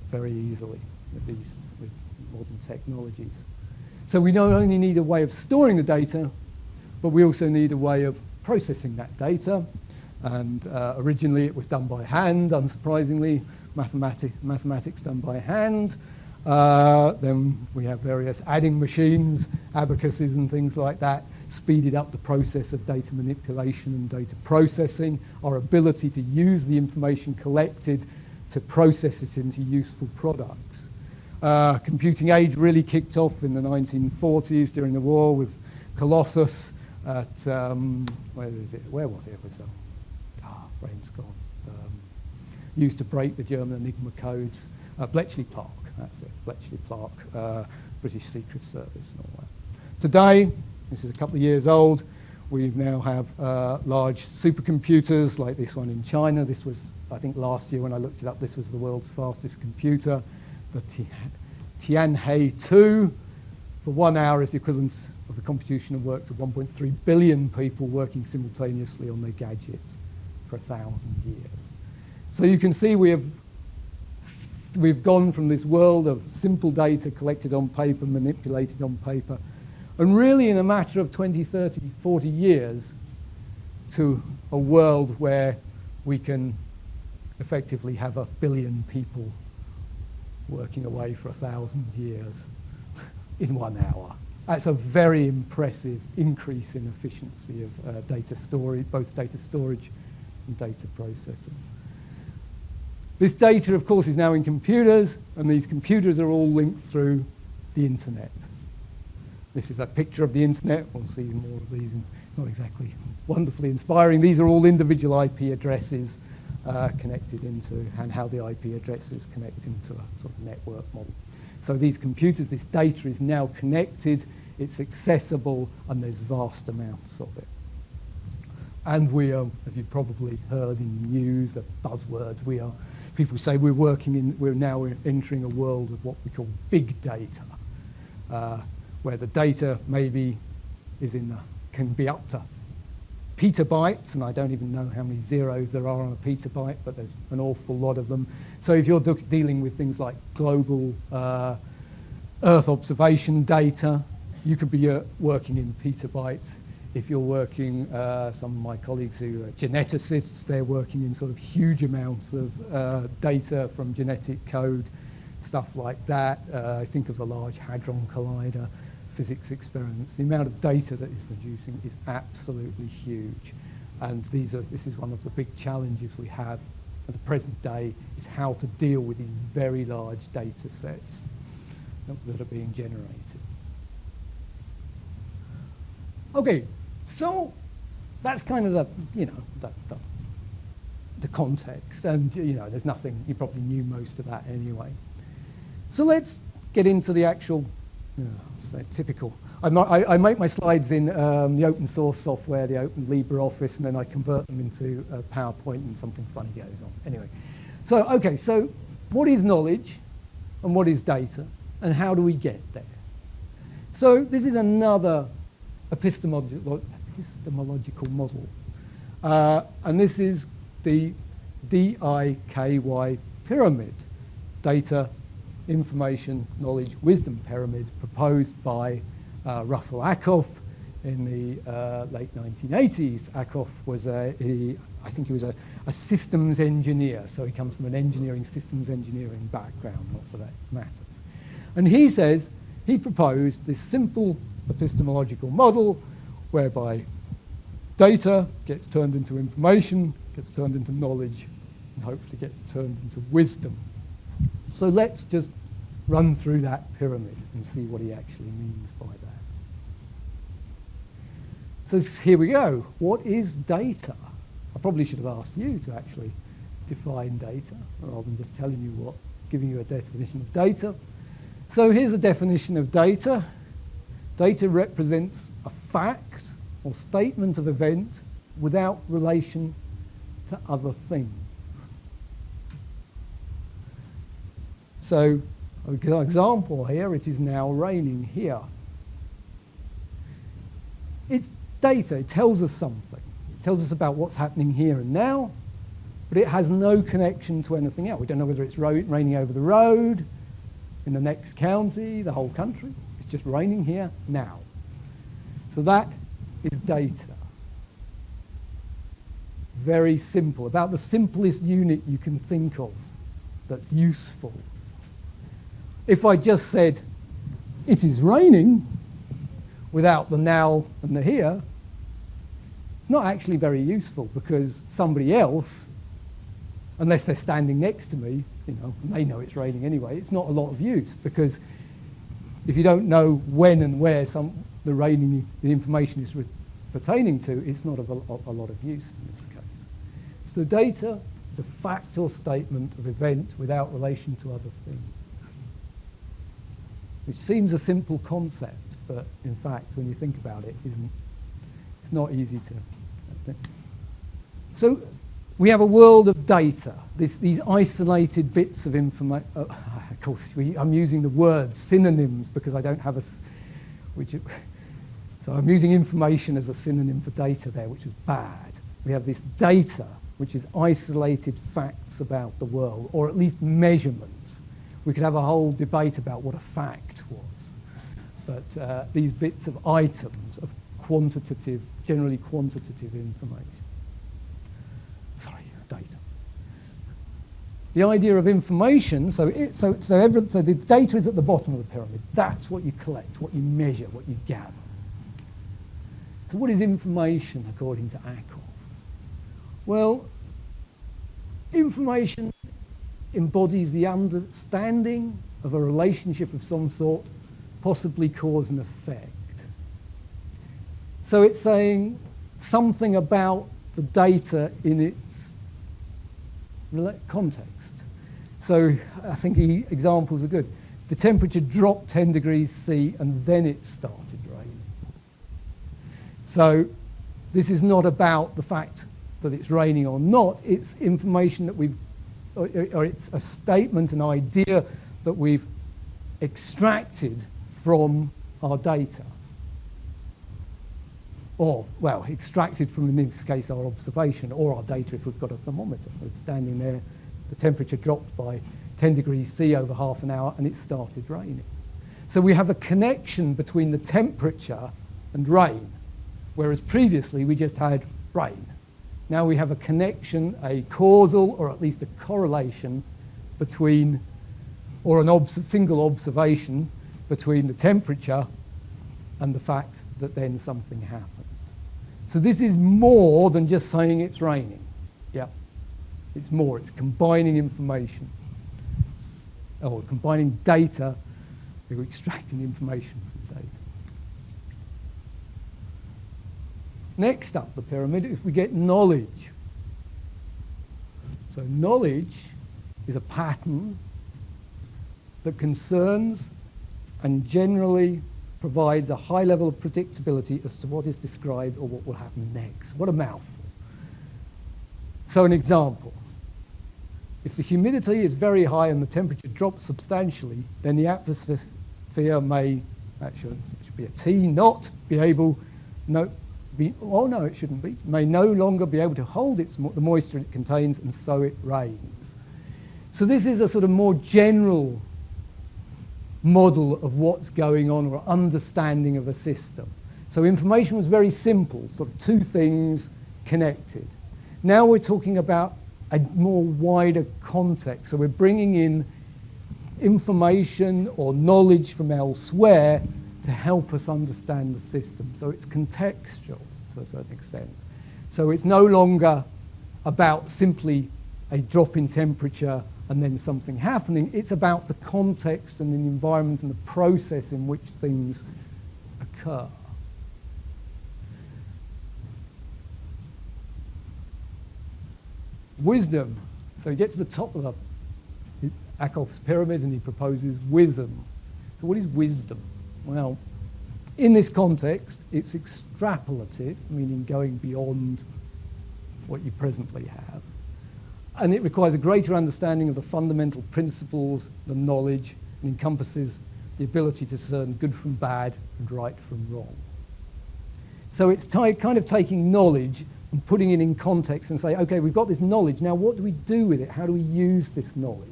very easily with modern technologies. So we not only need a way of storing the data, but we also need a way of processing that data. And originally it was done by hand, unsurprisingly, mathematics done by hand. Then we have various adding machines, abacuses and things like that, speeded up the process of data manipulation and data processing, our ability to use the information collected to process it into useful products. Computing age really kicked off in the 1940s during the war with Colossus at, where was it? It was, brain's gone. Used to break the German Enigma codes. Bletchley Park, that's it, Bletchley Park, British Secret Service and all that. Today, this is a couple of years old, we now have large supercomputers like this one in China. This was, I think last year when I looked it up, this was the world's fastest computer, the Tianhe 2. For 1 hour is the equivalent of the computational work of 1.3 billion people working simultaneously on their gadgets for 1,000 years. So you can see we've gone from this world of simple data collected on paper, manipulated on paper, and really in a matter of 20, 30, 40 years to a world where we can effectively have 1 billion people working away for 1,000 years in 1 hour. That's a very impressive increase in efficiency of data storage, both data storage and data processing. This data, of course, is now in computers, and these computers are all linked through the internet. This is a picture of the internet. We'll see more of these. It's not exactly wonderfully inspiring. These are all individual IP addresses connected into, and how the IP addresses connect into a sort of network model. So these computers, this data is now connected it's accessible, and there's vast amounts of it. And we are, as you've probably heard in the news, the buzzword, people say we're now entering a world of what we call big data, where the data maybe can be up to petabytes, and I don't even know how many zeros there are on a petabyte, but there's an awful lot of them. So if you're dealing with things like global Earth observation data, you could be working in petabytes. If you're working, some of my colleagues who are geneticists, they're working in sort of huge amounts of data from genetic code, stuff like that. I think of the Large Hadron Collider physics experiments. The amount of data that is producing is absolutely huge. And this is one of the big challenges we have at the present day, is how to deal with these very large data sets that are being generated. Okay, so that's kind of the context, and there's nothing, you probably knew most of that anyway. So let's get into the actual, typical. I make my slides in the open source software, the Open LibreOffice, and then I convert them into PowerPoint, and something funny goes on. Anyway, so what is knowledge, and what is data, and how do we get there? So this is another epistemological model, and this is the DIKY pyramid, data, information, knowledge, wisdom pyramid, proposed by Russell Ackoff in the late 1980s. Ackoff was I think he was a systems engineer, so he comes from an systems engineering background, not that it matters. And he proposed this simple epistemological model whereby data gets turned into information, gets turned into knowledge, and hopefully gets turned into wisdom. So let's just run through that pyramid and see what he actually means by that. So here we go. What is data? I probably should have asked you to actually define data rather than just giving you a definition of data. So here's a definition of data. Data represents a fact or statement of event without relation to other things. So, an example here, it is now raining here. It's data, it tells us something. It tells us about what's happening here and now, but it has no connection to anything else. We don't know whether it's raining over the road, in the next county, the whole country. It's just raining here now. So that is data. Very simple, about the simplest unit you can think of that's useful. If I just said, it is raining, without the now and the here, it's not actually very useful, because somebody else, unless they're standing next to me, and they know it's raining anyway, it's not a lot of use, because if you don't know when and where the information is pertaining to, it's not of a lot of use in this case. So data is a fact or statement of event without relation to other things, which seems a simple concept, but in fact, when you think about it, it's not easy to. So we have a world of data, these isolated bits of information. Of course, I'm using the word synonyms because I don't have so I'm using information as a synonym for data there, which is bad. We have this data, which is isolated facts about the world, or at least measurements. We could have a whole debate about what a fact was. But these bits of items of generally quantitative information. Data. The idea of information, so the data is at the bottom of the pyramid. That's what you collect, what you measure, what you gather. So what is information according to Ackoff? Well, information embodies the understanding of a relationship of some sort, possibly cause and effect. So it's saying something about the data in its context. So I think examples are good. The temperature dropped 10 degrees C and then it started raining. So this is not about the fact that it's raining or not. It's information that we've, or it's a statement, an idea that we've extracted from our data. Or, well, extracted from, in this case, our observation, or our data if we've got a thermometer. We're standing there, the temperature dropped by 10 degrees C over half an hour, and it started raining. So we have a connection between the temperature and rain, whereas previously we just had rain. Now we have a connection, a causal, or at least a correlation between, or a single observation between the temperature and the fact that then something happened. So this is more than just saying it's raining. Yeah, it's more. It's combining information, or combining data. We're extracting information from data. Next up the pyramid is we get knowledge. So knowledge is a pattern that concerns and generally provides a high level of predictability as to what is described or what will happen next. What a mouthful. So an example. If the humidity is very high and the temperature drops substantially, then the atmosphere may, it should be a T, not be able, it shouldn't be, may no longer be able to hold the moisture it contains, and so it rains. So this is a sort of more general model of what's going on, or understanding of a system. So information was very simple, sort of two things connected. Now we're talking about a more wider context. So we're bringing in information or knowledge from elsewhere to help us understand the system. So it's contextual to a certain extent. So it's no longer about simply a drop in temperature and then something happening. It's about the context and the environment and the process in which things occur. Wisdom. So you get to the top of Ackoff's pyramid and he proposes wisdom. So what is wisdom? Well, in this context, it's extrapolative, meaning going beyond what you presently have. And it requires a greater understanding of the fundamental principles, the knowledge, and encompasses the ability to discern good from bad and right from wrong. So it's kind of taking knowledge and putting it in context and say, okay, we've got this knowledge, now what do we do with it? How do we use this knowledge?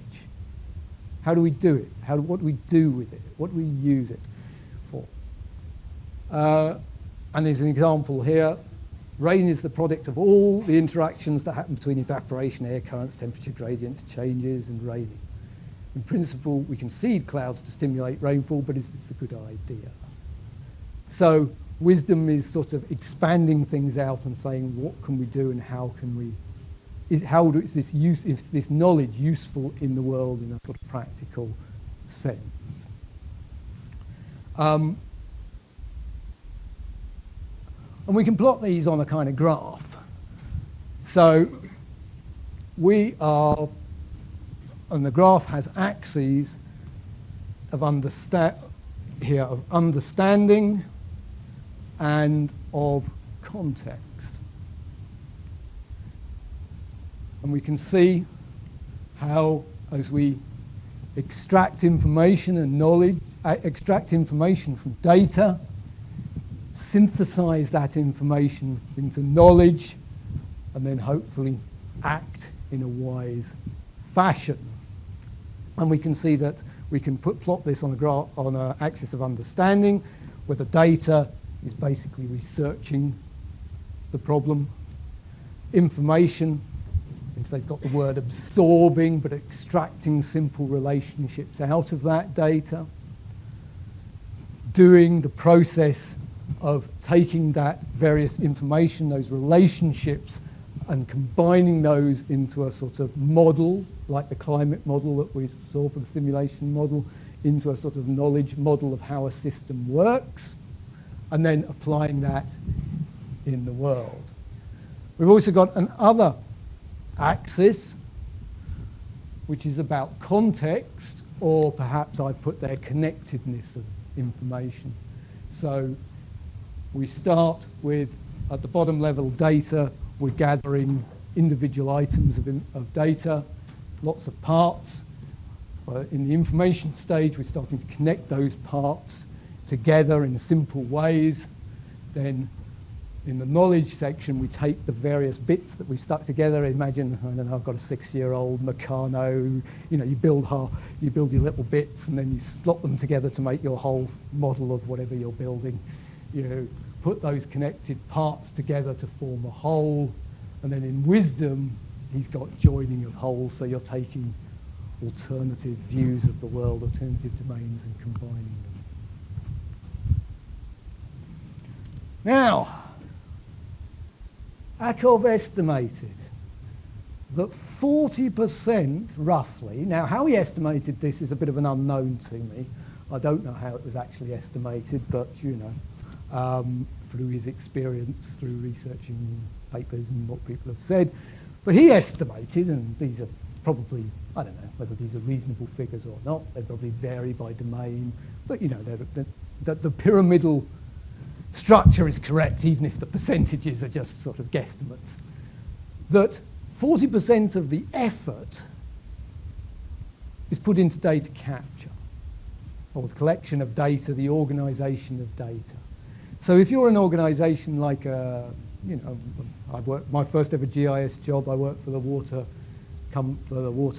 How do we do it? What do we do with it? What do we use it for? And there's an example here. Rain is the product of all the interactions that happen between evaporation, air currents, temperature gradients, changes, and raining. In principle, we can seed clouds to stimulate rainfall, but is this a good idea? So wisdom is sort of expanding things out and saying, what can we do and how can we, is this knowledge useful in the world in a sort of practical sense? And we can plot these on a kind of graph. So we are, and the graph has axes of understanding and of context. And we can see how, as we extract information and knowledge, extract information from data, synthesize that information into knowledge, and then hopefully act in a wise fashion. And we can see that we can plot this on a graph, on an axis of understanding, where the data is basically researching the problem. Information, they've got the word absorbing, but extracting simple relationships out of that data. Doing the process of taking that various information, those relationships, and combining those into a sort of model, like the climate model that we saw for the simulation model, into a sort of knowledge model of how a system works, and then applying that in the world. We've also got another axis, which is about context, or perhaps I put there connectedness of information. So We start with, at the bottom level, data. We're gathering individual items of data, lots of parts. In the information stage, we're starting to connect those parts together in simple ways. Then in the knowledge section, we take the various bits that we stuck together. Imagine, I don't know, I've got a 6-year-old Meccano. You know, you build your little bits and then you slot them together to make your whole model of whatever you're building. You put those connected parts together to form a whole. And then in wisdom, he's got joining of wholes, so you're taking alternative views of the world, alternative domains, and combining them. Now, Akov estimated that 40% roughly, now how he estimated this is a bit of an unknown to me. I don't know how it was actually estimated, but you know, through his experience, through researching papers and what people have said. But he estimated, and these are probably, I don't know whether these are reasonable figures or not, they probably vary by domain, but you know, the pyramidal structure is correct, even if the percentages are just sort of guesstimates, that 40% of the effort is put into data capture, or the collection of data, the organization of data. So if you're an organization like you know, my first ever GIS job, I worked for the water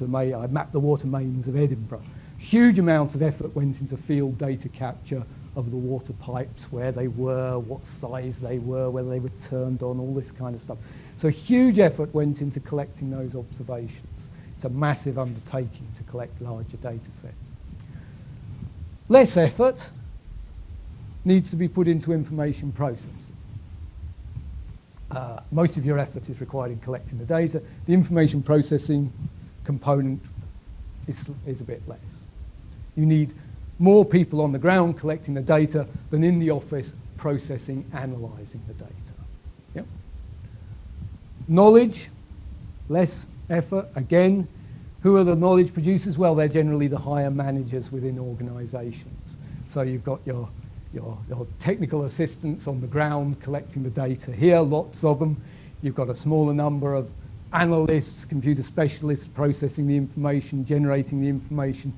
main. I mapped the water mains of Edinburgh. Huge amounts of effort went into field data capture of the water pipes, where they were, what size they were, whether they were turned on, all this kind of stuff. So huge effort went into collecting those observations. It's a massive undertaking to collect larger data sets. Less effort needs to be put into information processing. Most of your effort is required in collecting the data. The information processing component is a bit less. You need more people on the ground collecting the data than in the office processing, analysing the data. Yep. Knowledge, less effort. Again, who are the knowledge producers? Well, they're generally the higher managers within organisations. So you've got your technical assistants on the ground collecting the data here, lots of them. You've got a smaller number of analysts, computer specialists processing the information, generating the information.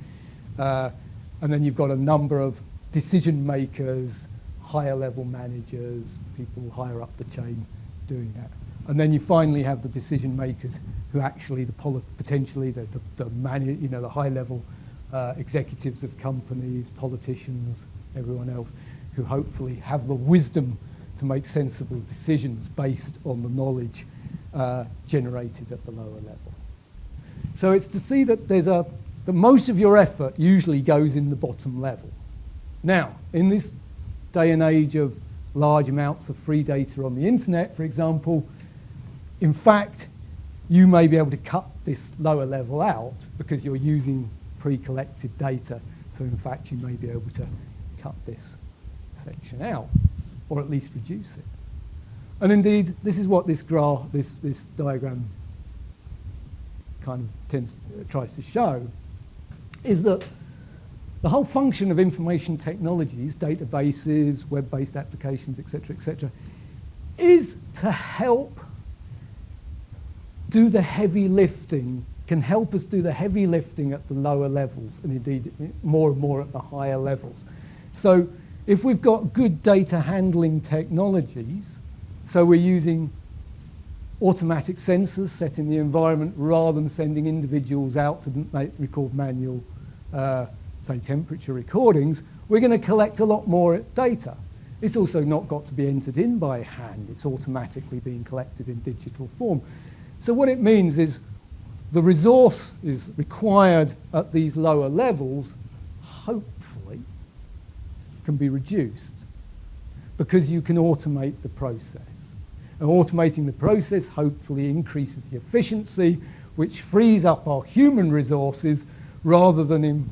And then you've got a number of decision makers, higher level managers, people higher up the chain doing that. And then you finally have the decision makers who actually potentially the high level executives of companies, politicians, everyone else, who hopefully have the wisdom to make sensible decisions based on the knowledge generated at the lower level. So it's to see that that most of your effort usually goes in the bottom level. Now, in this day and age of large amounts of free data on the internet, for example, in fact, you may be able to cut this lower level out because you're using pre-collected data. So in fact, you may be able to cut this section out, or at least reduce it. And indeed, this is what this graph, this diagram kind of tries to show, is that the whole function of information technologies, databases, web-based applications, etc., is to help do the heavy lifting, can help us do the heavy lifting at the lower levels, and indeed more and more at the higher levels. So if we've got good data handling technologies, so we're using automatic sensors set in the environment rather than sending individuals out to record manual, say, temperature recordings, we're going to collect a lot more data. It's also not got to be entered in by hand. It's automatically being collected in digital form. So what it means is the resource is required at these lower levels, hopefully, can be reduced because you can automate the process. And automating the process hopefully increases the efficiency, which frees up our human resources rather than in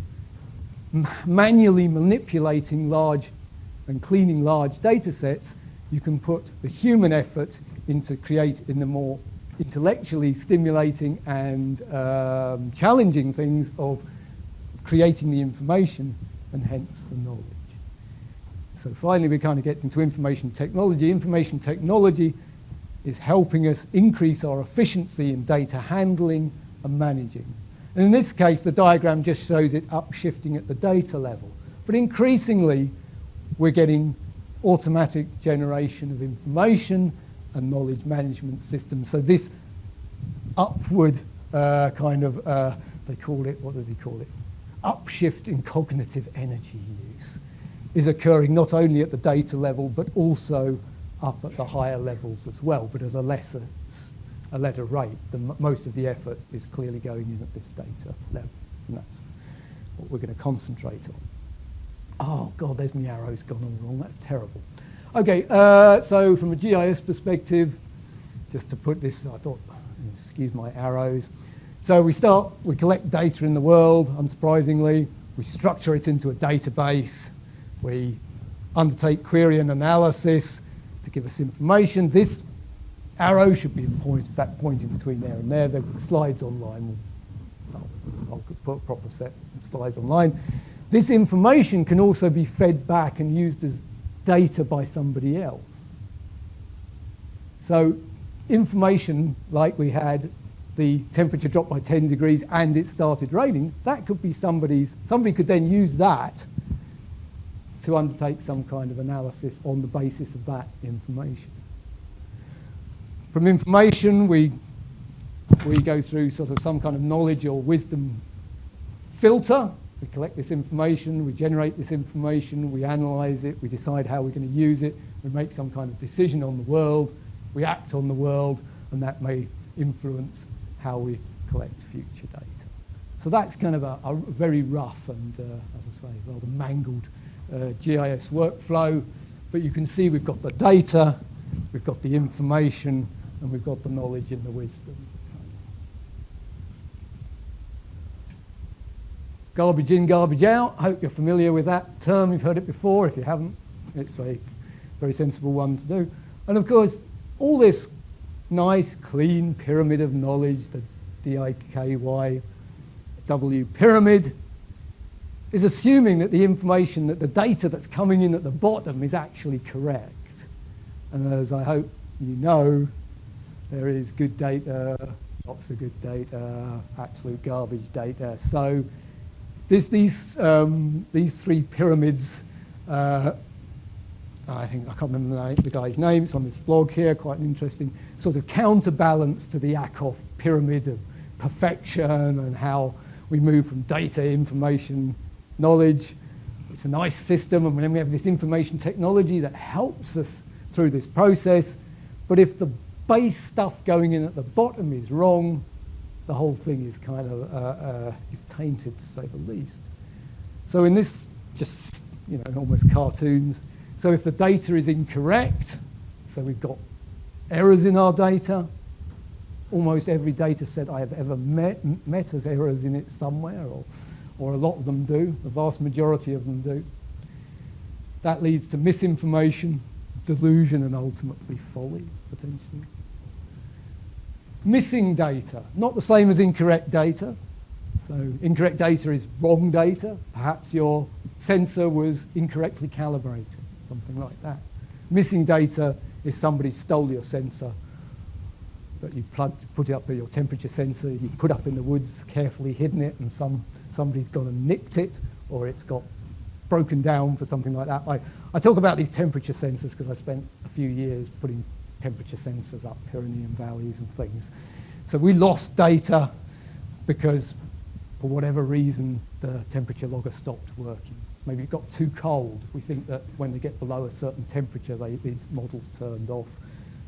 manually manipulating large and cleaning large data sets. You can put the human effort into creating the more intellectually stimulating and challenging things of creating the information and hence the knowledge. So finally we kind of get into information technology. Information technology is helping us increase our efficiency in data handling and managing. And in this case, the diagram just shows it upshifting at the data level. But increasingly, we're getting automatic generation of information and knowledge management systems. So this upward they call it, what does he call it? Upshift in cognitive energy use is occurring not only at the data level, but also up at the higher levels as well, but at a lesser rate. Most of the effort is clearly going in at this data level, and that's what we're going to concentrate on. Oh God, there's my arrow's gone all wrong. That's terrible. Okay, so from a GIS perspective, just to put this, I thought, excuse my arrows. So we collect data in the world, unsurprisingly. We structure it into a database. We undertake query and analysis to give us information. This arrow should be pointing between there and there. The slides online, I'll put a proper set of slides online. This information can also be fed back and used as data by somebody else. So information like we had, the temperature dropped by 10 degrees and it started raining, that could be somebody could then use that to undertake some kind of analysis on the basis of that information. From information, we go through sort of some kind of knowledge or wisdom filter. We collect this information, we generate this information, we analyze it, we decide how we're going to use it, we make some kind of decision on the world, we act on the world, and that may influence how we collect future data. So that's kind of a very rough and, as I say, rather mangled GIS workflow. But you can see we've got the data, we've got the information, and we've got the knowledge and the wisdom. Garbage in, garbage out. I hope you're familiar with that term. You've heard it before. If you haven't, it's a very sensible one to do. And of course, all this nice, clean pyramid of knowledge, the DIKYW pyramid, is assuming that the information, that the data that's coming in at the bottom is actually correct. And as I hope you know, there is good data, lots of good data, absolute garbage data. So these three pyramids, I can't remember the guy's name, it's on this blog here, quite an interesting sort of counterbalance to the Akov pyramid of perfection and how we move from data, information, knowledge. It's a nice system, and then we have this information technology that helps us through this process. But if the base stuff going in at the bottom is wrong, the whole thing is kind of is tainted, to say the least. So in this, just almost cartoons. So if the data is incorrect, so we've got errors in our data. Almost every data set I have ever met has errors in it somewhere, or a lot of them do. The vast majority of them do. That leads to misinformation, delusion, and ultimately folly, potentially. Missing data, not the same as incorrect data. So incorrect data is wrong data. Perhaps your sensor was incorrectly calibrated, something like that. Missing data is somebody stole your sensor that you put it up with your temperature sensor, you put up in the woods, carefully hidden it, and somebody's gone and nicked it, or it's got broken down for something like that. I talk about these temperature sensors because I spent a few years putting temperature sensors up Pyrenean valleys and things. So we lost data because, for whatever reason, the temperature logger stopped working. Maybe it got too cold. We think that when they get below a certain temperature, these models turned off.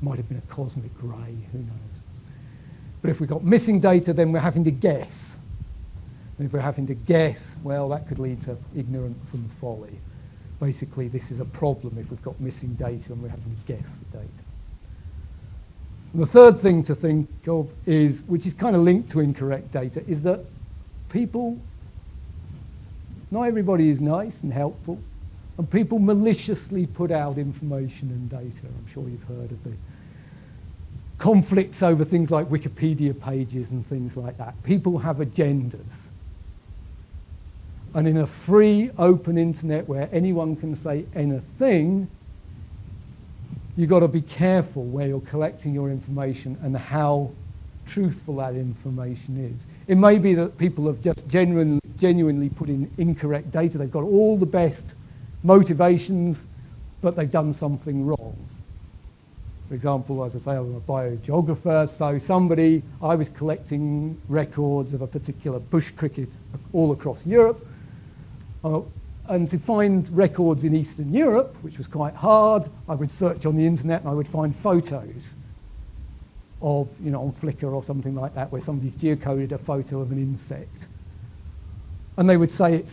Might have been a cosmic ray, who knows. But if we got missing data, then we're having to guess. And if we're having to guess, well, that could lead to ignorance and folly. Basically, this is a problem if we've got missing data and we're having to guess the data. And the third thing to think of is, which is kind of linked to incorrect data, is that people, not everybody is nice and helpful, and people maliciously put out information and data. I'm sure you've heard of the conflicts over things like Wikipedia pages and things like that. People have agendas. And in a free, open internet where anyone can say anything, you've got to be careful where you're collecting your information and how truthful that information is. It may be that people have just genuinely put in incorrect data. They've got all the best motivations, but they've done something wrong. For example, as I say, I'm a biogeographer, so I was collecting records of a particular bush cricket all across Europe, and to find records in Eastern Europe, which was quite hard, I would search on the internet and I would find photos of, on Flickr or something like that, where somebody's geocoded a photo of an insect. And they would say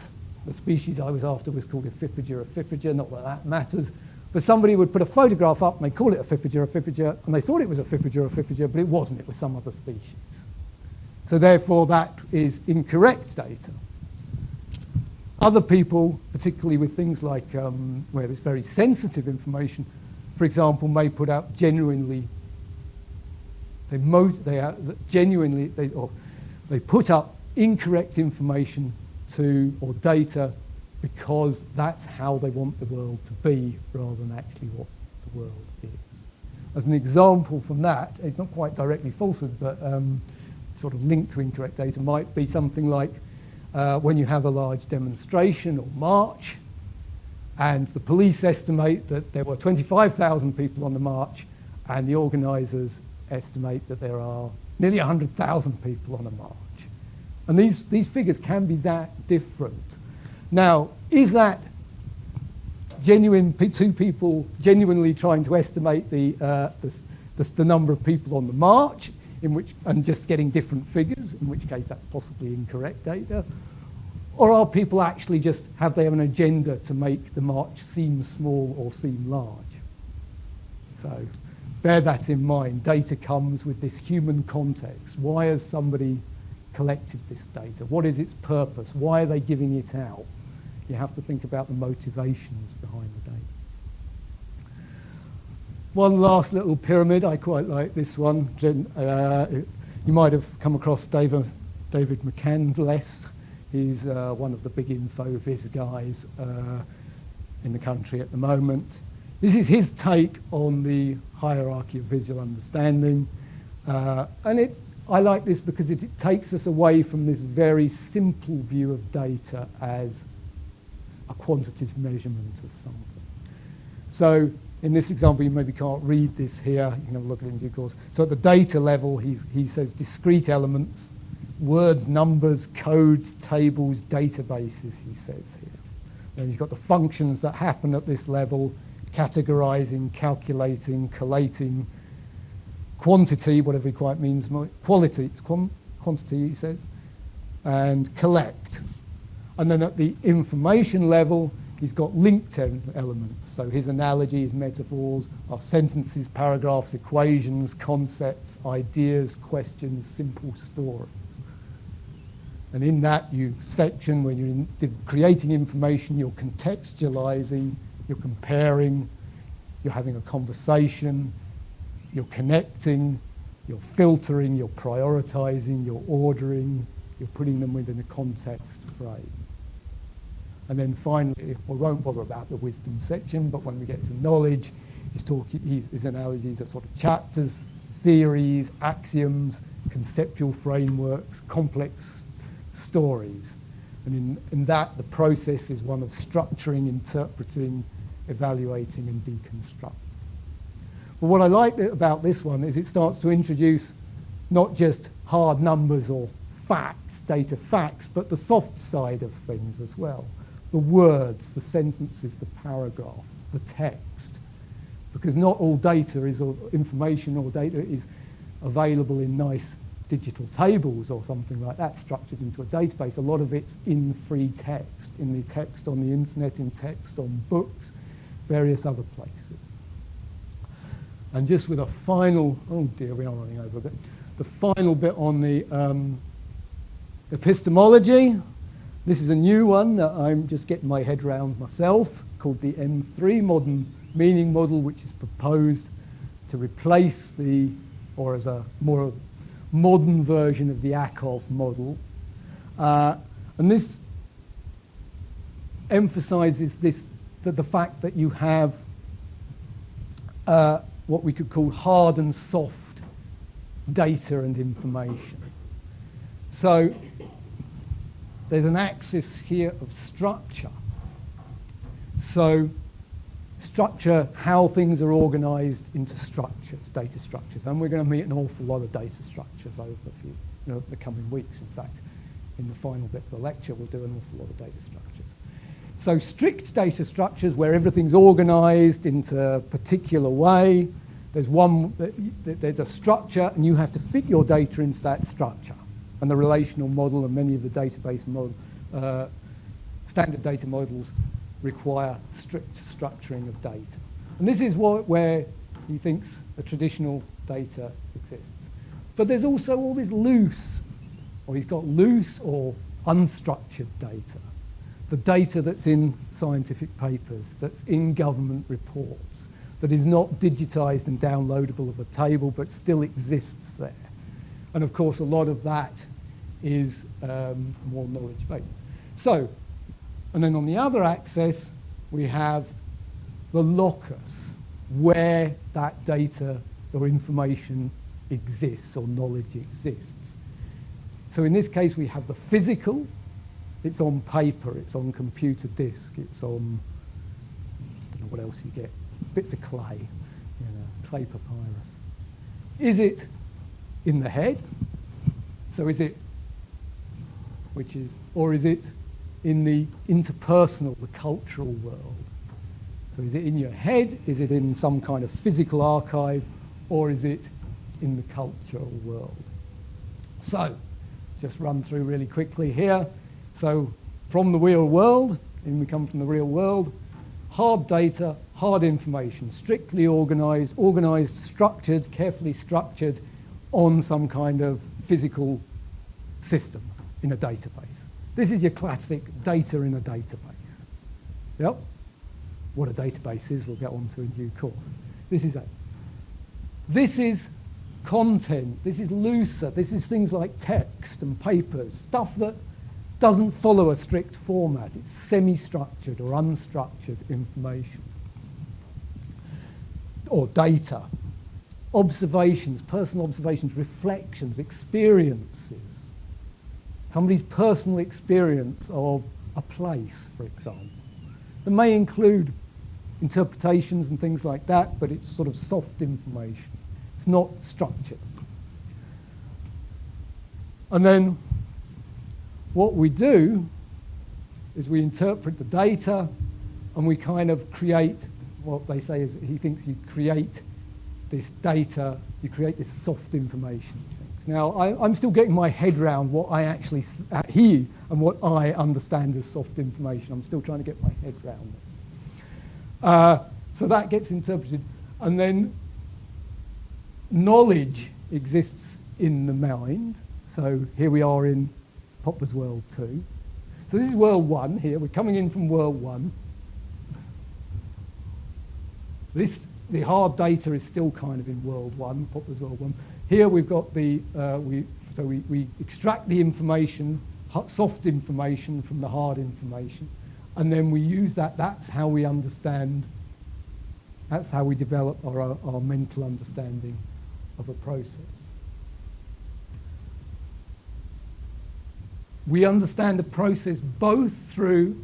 the species I was after was called Epiphagera, not that that matters. But somebody would put a photograph up and they call it Epiphagera, and they thought it was Epiphagera, but it wasn't, it was some other species. So therefore that is incorrect data. Other people, particularly with things like where it's very sensitive information, for example, may put out they put up incorrect information or data because that's how they want the world to be rather than actually what the world is. As an example from that, it's not quite directly falsehood, but sort of linked to incorrect data might be something like when you have a large demonstration or march and the police estimate that there were 25,000 people on the march and the organisers estimate that there are nearly 100,000 people on a march. And these figures can be that different. Now, is that two people genuinely trying to estimate the number of people on the march, and just getting different figures, in which case that's possibly incorrect data? Or are people actually have they have an agenda to make the march seem small or seem large? So bear that in mind. Data comes with this human context. Why has somebody collected this data? What is its purpose? Why are they giving it out? You have to think about the motivations behind the data. One last little pyramid, I quite like this one. You might have come across David McCandless. He's one of the big InfoVis guys in the country at the moment. This is his take on the hierarchy of visual understanding. And I like this because it takes us away from this very simple view of data as a quantitative measurement of something. So in this example, you maybe can't read this here. You can have a look at it in due course. So at the data level, he says discrete elements, words, numbers, codes, tables, databases, he says here. And he's got the functions that happen at this level: categorizing, calculating, collating, quantity, whatever it quite means, quality, it's quantity, he says, and collect. And then at the information level, he's got linked elements. So his analogy, his metaphors are sentences, paragraphs, equations, concepts, ideas, questions, simple stories. And in that section, when you're creating information, you're contextualizing, you're comparing, you're having a conversation, you're connecting, you're filtering, you're prioritizing, you're ordering, you're putting them within a context frame. And then finally, we won't bother about the wisdom section, but when we get to knowledge, his analogies are sort of chapters, theories, axioms, conceptual frameworks, complex stories. And in that, the process is one of structuring, interpreting, evaluating, and deconstructing. But what I like about this one is it starts to introduce not just hard numbers or facts, data facts, but the soft side of things as well. The words, the sentences, the paragraphs, the text. Because not all data or information or data is available in nice digital tables or something like that, structured into a database. A lot of it's in free text, in the text on the internet, in text on books, various other places. And just with a final, oh dear, we are running over a bit. The final bit on the epistemology. This is a new one that I'm just getting my head around myself, called the M3 modern meaning model, which is proposed to replace or as a more modern version of the Akov model. And this emphasizes the fact that you have what we could call hard and soft data and information. So there's an axis here of structure. So structure, how things are organized into structures, data structures. And we're going to meet an awful lot of data structures over the coming weeks. In fact, in the final bit of the lecture, we'll do an awful lot of data structures. So strict data structures where everything's organized into a particular way. There's a structure and you have to fit your data into that structure. And the relational model and many of the database standard data models require strict structuring of data. And this is where he thinks a traditional data exists. But there's also all this loose, or he's got loose or unstructured data. The data that's in scientific papers, that's in government reports, that is not digitized and downloadable of a table, but still exists there. And of course, a lot of that is more knowledge-based. So, and then on the other axis, we have the locus, where that data or information exists or knowledge exists. So in this case, we have the physical. It's on paper, it's on computer disk, it's on, I don't know what else you get, bits of clay, clay papyrus. Is it in the head? So is it, or is it in the interpersonal, the cultural world? So is it in your head? Is it in some kind of physical archive? Or is it in the cultural world? So, just run through really quickly here. So, from the real world, and we come from the real world, hard data, hard information, strictly organized, structured, carefully structured on some kind of physical system in a database. This is your classic data in a database. Yep. What a database is, we'll get on to in due course. This is that. This is content. This is looser. This is things like text and papers, stuff that doesn't follow a strict format. It's semi-structured or unstructured information. Or data. Observations, personal observations, reflections, experiences. Somebody's personal experience of a place, for example. It may include interpretations and things like that, but it's sort of soft information. It's not structured. And then what we do is we interpret the data and we kind of create, what they say is, he thinks you create this data, you create this soft information. Now, I'm still getting my head around what I actually, and what I understand as soft information. I'm still trying to get my head around this. So that gets interpreted. And then knowledge exists in the mind. So here we are in Popper's World 2. So this is World 1 here. We're coming in from World 1. The hard data is still kind of in World 1, Popper's World 1. Here we've got we extract the information, soft information from the hard information, and then we use that. That's how we understand, that's how we develop our mental understanding of a process. We understand the process both through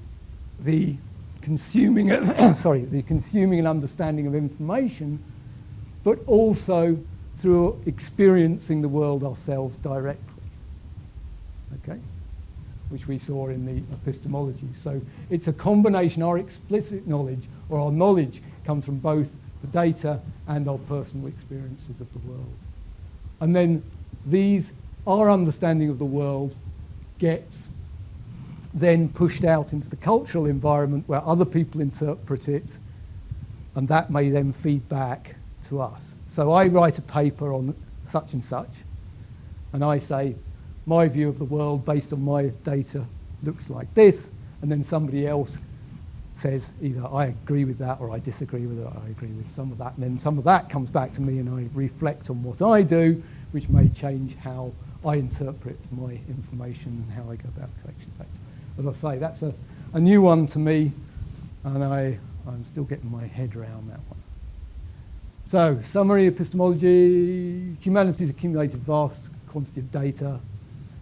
the consuming, the consuming and understanding of information, but also through experiencing the world ourselves directly, okay, which we saw in the epistemology. So it's a combination. Our explicit knowledge, or our knowledge, comes from both the data and our personal experiences of the world. And then our understanding of the world gets then pushed out into the cultural environment where other people interpret it, and that may then feed back to us. So I write a paper on such and such, and I say, my view of the world based on my data looks like this, and then somebody else says either I agree with that or I disagree with it, or I agree with some of that, and then some of that comes back to me and I reflect on what I do, which may change how I interpret my information and how I go about collection data. As I say, that's a new one to me, and I'm still getting my head around that one. So, summary, epistemology, humanities accumulated vast quantity of data.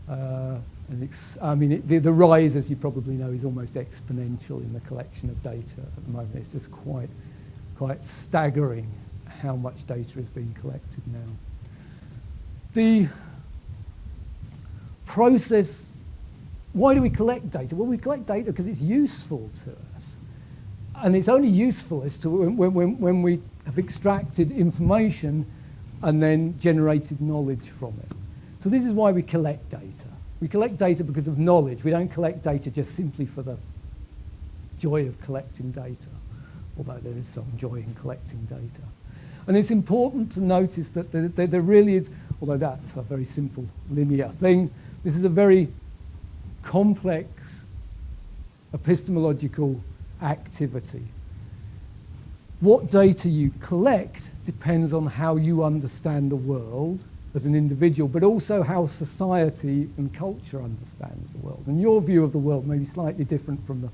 The rise, as you probably know, is almost exponential in the collection of data at the moment. It's just quite staggering how much data is being collected now. The process, why do we collect data? Well, we collect data because it's useful to us. And it's only useful as to when we have extracted information and then generated knowledge from it. So this is why we collect data. We collect data because of knowledge. We don't collect data just simply for the joy of collecting data, although there is some joy in collecting data. And it's important to notice that there really is, although that's a very simple linear thing, this is a very complex epistemological activity. What data you collect depends on how you understand the world as an individual, but also how society and culture understands the world. And your view of the world may be slightly different from the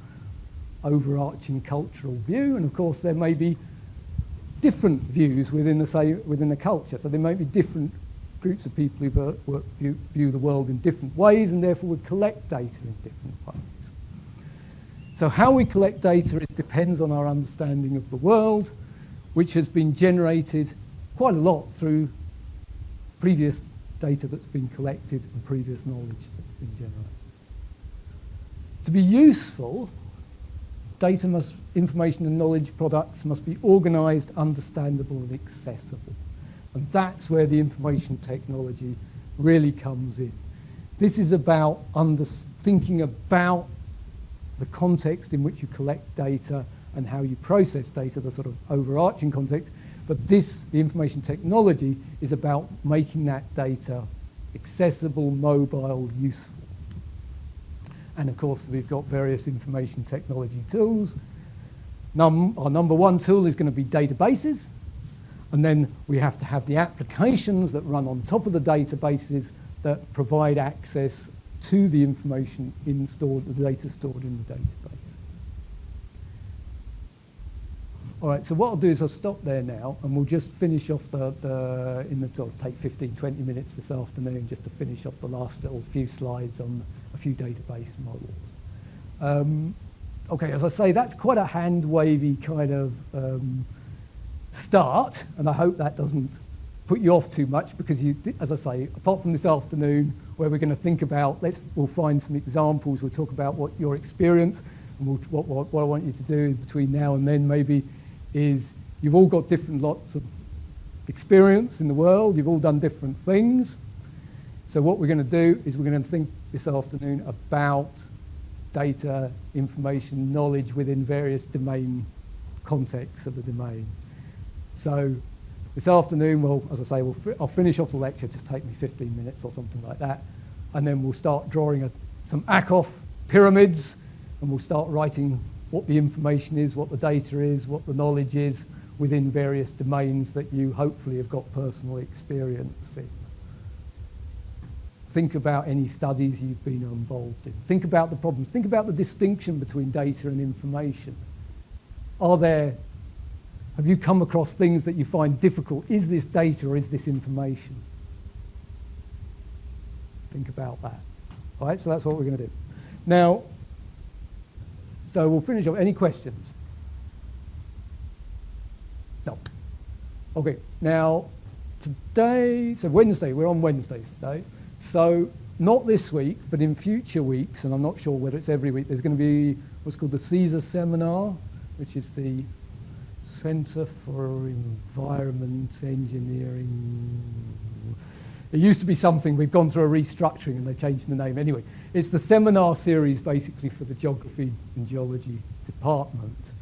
overarching cultural view, and of course there may be different views within the culture. So there may be different groups of people who view the world in different ways, and therefore would collect data in different ways. So how we collect data, it depends on our understanding of the world, which has been generated quite a lot through previous data that's been collected and previous knowledge that's been generated. To be useful, information and knowledge products must be organised, understandable and accessible. And that's where the information technology really comes in. This is about thinking about the context in which you collect data and how you process data, the sort of overarching context. But the information technology is about making that data accessible, mobile, useful. And of course, we've got various information technology tools. Our number one tool is going to be databases. And then we have to have the applications that run on top of the databases that provide access to the information the data stored in the databases. All right, so what I'll do is I'll stop there now, and we'll just finish off it'll take 15, 20 minutes this afternoon just to finish off the last little few slides on a few database models. Okay, as I say, that's quite a hand-wavy kind of start, and I hope that doesn't put you off too much, because as I say, apart from this afternoon where we're going to think about, we'll find some examples, we'll talk about what your experience, and what I want you to do between now and then maybe is you've all got lots of experience in the world, you've all done different things. So what we're going to do is we're going to think this afternoon about data, information, knowledge within various domain contexts of the domain. So this afternoon, well, as I say, I'll finish off the lecture, just take me 15 minutes or something like that, and then we'll start drawing some Ackoff pyramids, and we'll start writing what the information is, what the data is, what the knowledge is within various domains that you hopefully have got personal experience in. Think about any studies you've been involved in. Think about the problems. Think about the distinction between data and information. Have you come across things that you find difficult? Is this data or is this information? Think about that. All right, so that's what we're going to do. Now, so we'll finish off. Any questions? No. Okay, now today, so Wednesday, we're on Wednesdays today. So not this week, but in future weeks, and I'm not sure whether it's every week, there's going to be what's called the CSER seminar, which is the Centre for Environment Engineering. It used to be something, we've gone through a restructuring and they've changed the name. Anyway, it's the seminar series basically for the Geography and Geology department.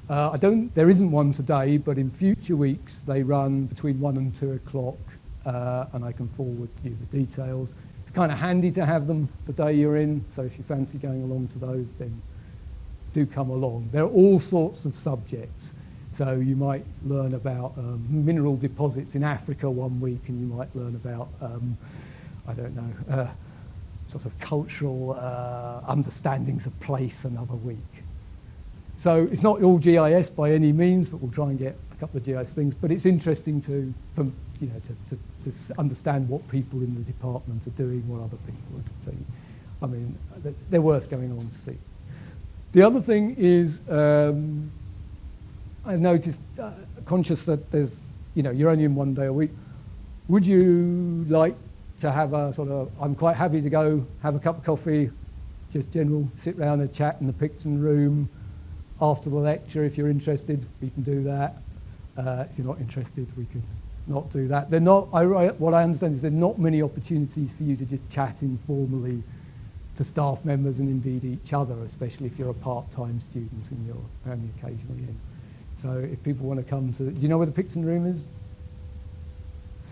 There isn't one today, but in future weeks they run between 1 and 2 o'clock, and I can forward you the details. It's kind of handy to have them the day you're in, so if you fancy going along to those, then do come along. There are all sorts of subjects. So you might learn about mineral deposits in Africa one week, and you might learn about, sort of cultural understandings of place another week. So it's not all GIS by any means, but we'll try and get a couple of GIS things. But it's interesting to understand what people in the department are doing, what other people are saying. I mean, they're worth going along to see. The other thing is, I noticed, conscious that there's, you're only in 1 day a week. Would you like to have a sort of, I'm quite happy to go have a cup of coffee, just general, sit round and chat in the Picton room after the lecture. If you're interested, we can do that. If you're not interested, we can not do that. They're not, what I understand is there are not many opportunities for you to just chat informally to staff members and indeed each other, especially if you're a part-time student and you're only occasionally in. So if people want to come to, do you know where the Picton room is?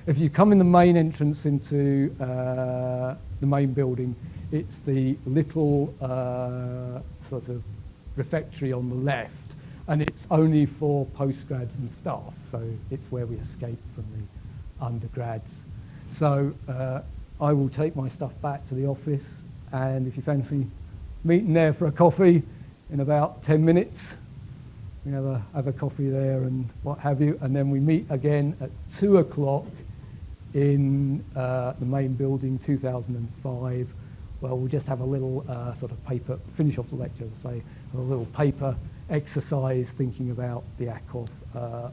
If you come in the main entrance into the main building, it's the little sort of refectory on the left, and it's only for postgrads and staff, so it's where we escape from the undergrads. So I will take my stuff back to the office, and if you fancy meeting there for a coffee in about 10 minutes, we have a coffee there and what have you, and then we meet again at 2 o'clock in the main building, 2005. Well, we'll just have a little sort of paper, finish off the lecture, as I say, a little paper exercise thinking about the ACOF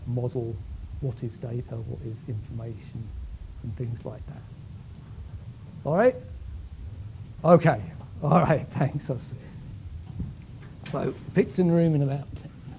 model, what is data, what is information, and things like that. All right? Okay. All right, thanks. So, Picton room in about 10.